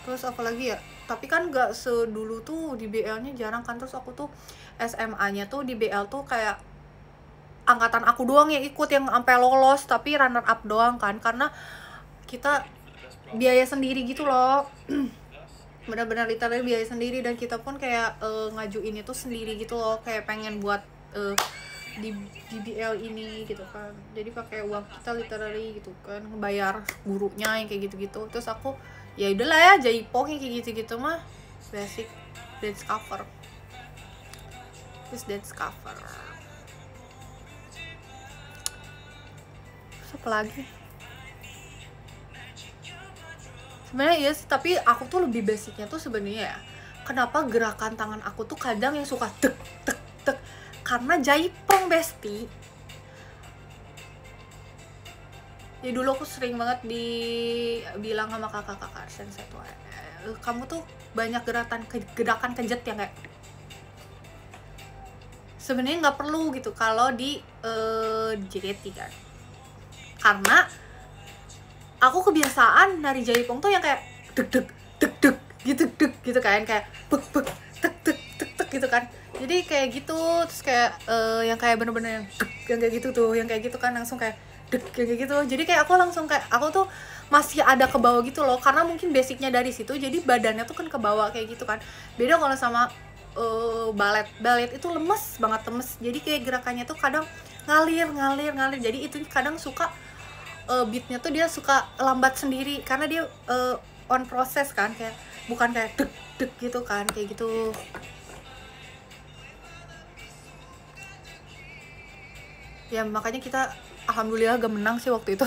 terus apa lagi ya, tapi kan nggak sedulu tuh, di BL-nya jarang kan. Terus aku tuh SMA-nya tuh di BL tuh kayak angkatan aku doang yang ikut, yang sampai lolos, tapi runner up doang kan, karena kita biaya sendiri gitu loh. Benar-benar literally biaya sendiri, dan kita pun kayak ngajuin itu sendiri gitu loh, kayak pengen buat di BL ini gitu kan, jadi pakai uang kita literally gitu kan, ngebayar gurunya yang kayak gitu-gitu. Terus aku ya udahlah ya, jaipong yang kayak gitu-gitu mah basic dance cover, terus dance cover. Apa lagi sebenarnya? Iya sih, tapi aku tuh lebih basicnya tuh sebenarnya ya, kenapa gerakan tangan aku tuh kadang yang suka tek tek tek, karena jaipong besti. Ya dulu aku sering banget dibilang sama kakak-kakak sensei tuh, kamu tuh banyak gerakan kejet yang kayak sebenarnya nggak perlu gitu kalau di JKT kan, karena aku kebiasaan nari jaipong tuh yang kayak deg deg deg deg gitu kan, kayak bek bek tek tek tek tek gitu kan. Jadi kayak gitu, terus kayak yang kayak bener-bener yang deg, yang kayak gitu tuh, yang kayak gitu kan langsung kayak deg, yang kayak gitu. Jadi kayak aku langsung kayak, aku tuh masih ada ke bawah gitu loh, karena mungkin basicnya dari situ, jadi badannya tuh kan ke bawah kayak gitu kan. Beda kalau sama balet itu lemes banget, lemes. Jadi kayak gerakannya tuh kadang ngalir, jadi itu kadang suka beatnya tuh dia suka lambat sendiri, karena dia on proses kan, kayak bukan kayak deg deg gitu kan, kayak gitu. Ya makanya kita alhamdulillah gak menang sih waktu itu.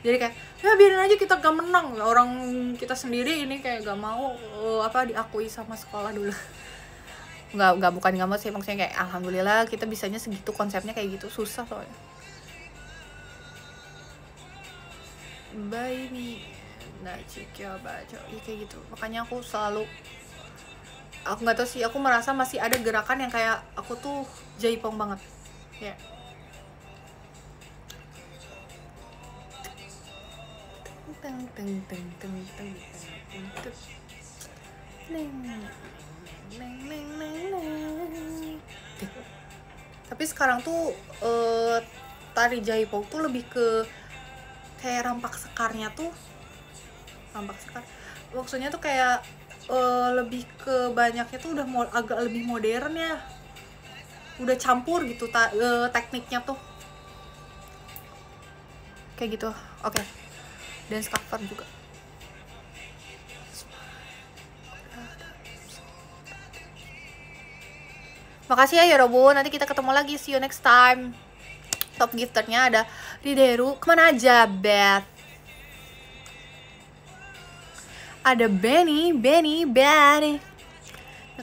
Jadi kayak ya biarin aja kita gak menang, orang kita sendiri ini kayak gak mau diakui sama sekolah dulu. Bukan gak mau sih, maksudnya kayak alhamdulillah kita bisanya segitu, konsepnya kayak gitu, susah soalnya. Baby nah cikya baca ya kayak gitu. Makanya aku selalu, aku nggak tahu sih, aku merasa masih ada gerakan yang kayak aku tuh jaipong banget ya. Tapi sekarang tuh tari jaipong tuh lebih ke kayak rampak sekarnya tuh, rampak sekar maksudnya tuh kayak lebih ke banyaknya tuh udah agak lebih modern ya, udah campur gitu tekniknya tuh kayak gitu. Oke. Dance cover juga. Makasih ya Yorobu, nanti kita ketemu lagi, see you next time. Top gifternya ada Rideru, kemana aja Beth? Ada Benny,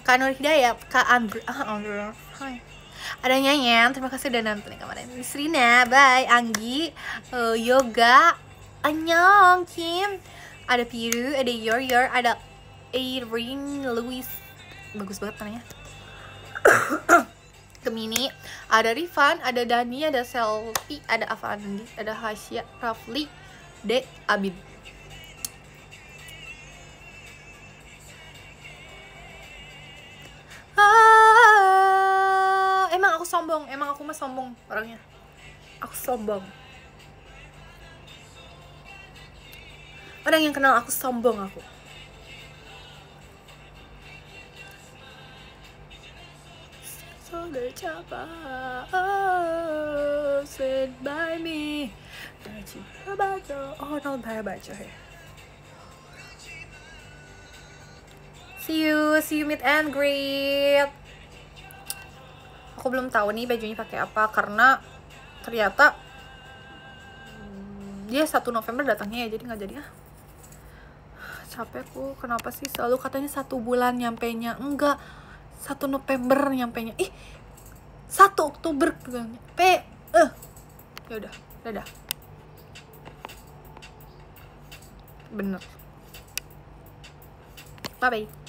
Kak Nur Hidayat, Kak Andrew, hai. Ada Nyanyen, terima kasih udah nonton kemarin. Miss Rina, bye. Anggi, Yoga, Annyeong, Kim. Ada Piru, ada Yor, ada Irene, Louis, bagus banget namanya. Gemini, ada Rifan, ada Dani, ada Selfie, ada Avandi, ada Hasya, Rafli, De, Abid. mah sombong orangnya. Aku sombong. Orang yang kenal aku sombong aku. So bercapa, oh, sit by me. Oh, no, baca ya. See you meet and greet. Aku belum tahu nih bajunya pakai apa karena ternyata dia 1 November datangnya ya, jadi nggak jadi. Capek aku, kenapa sih selalu katanya 1 bulan nyampenya, enggak 1 November nyampenya, 1 Oktober nyampe. Ya udah, dadah. Bener. Bye bye.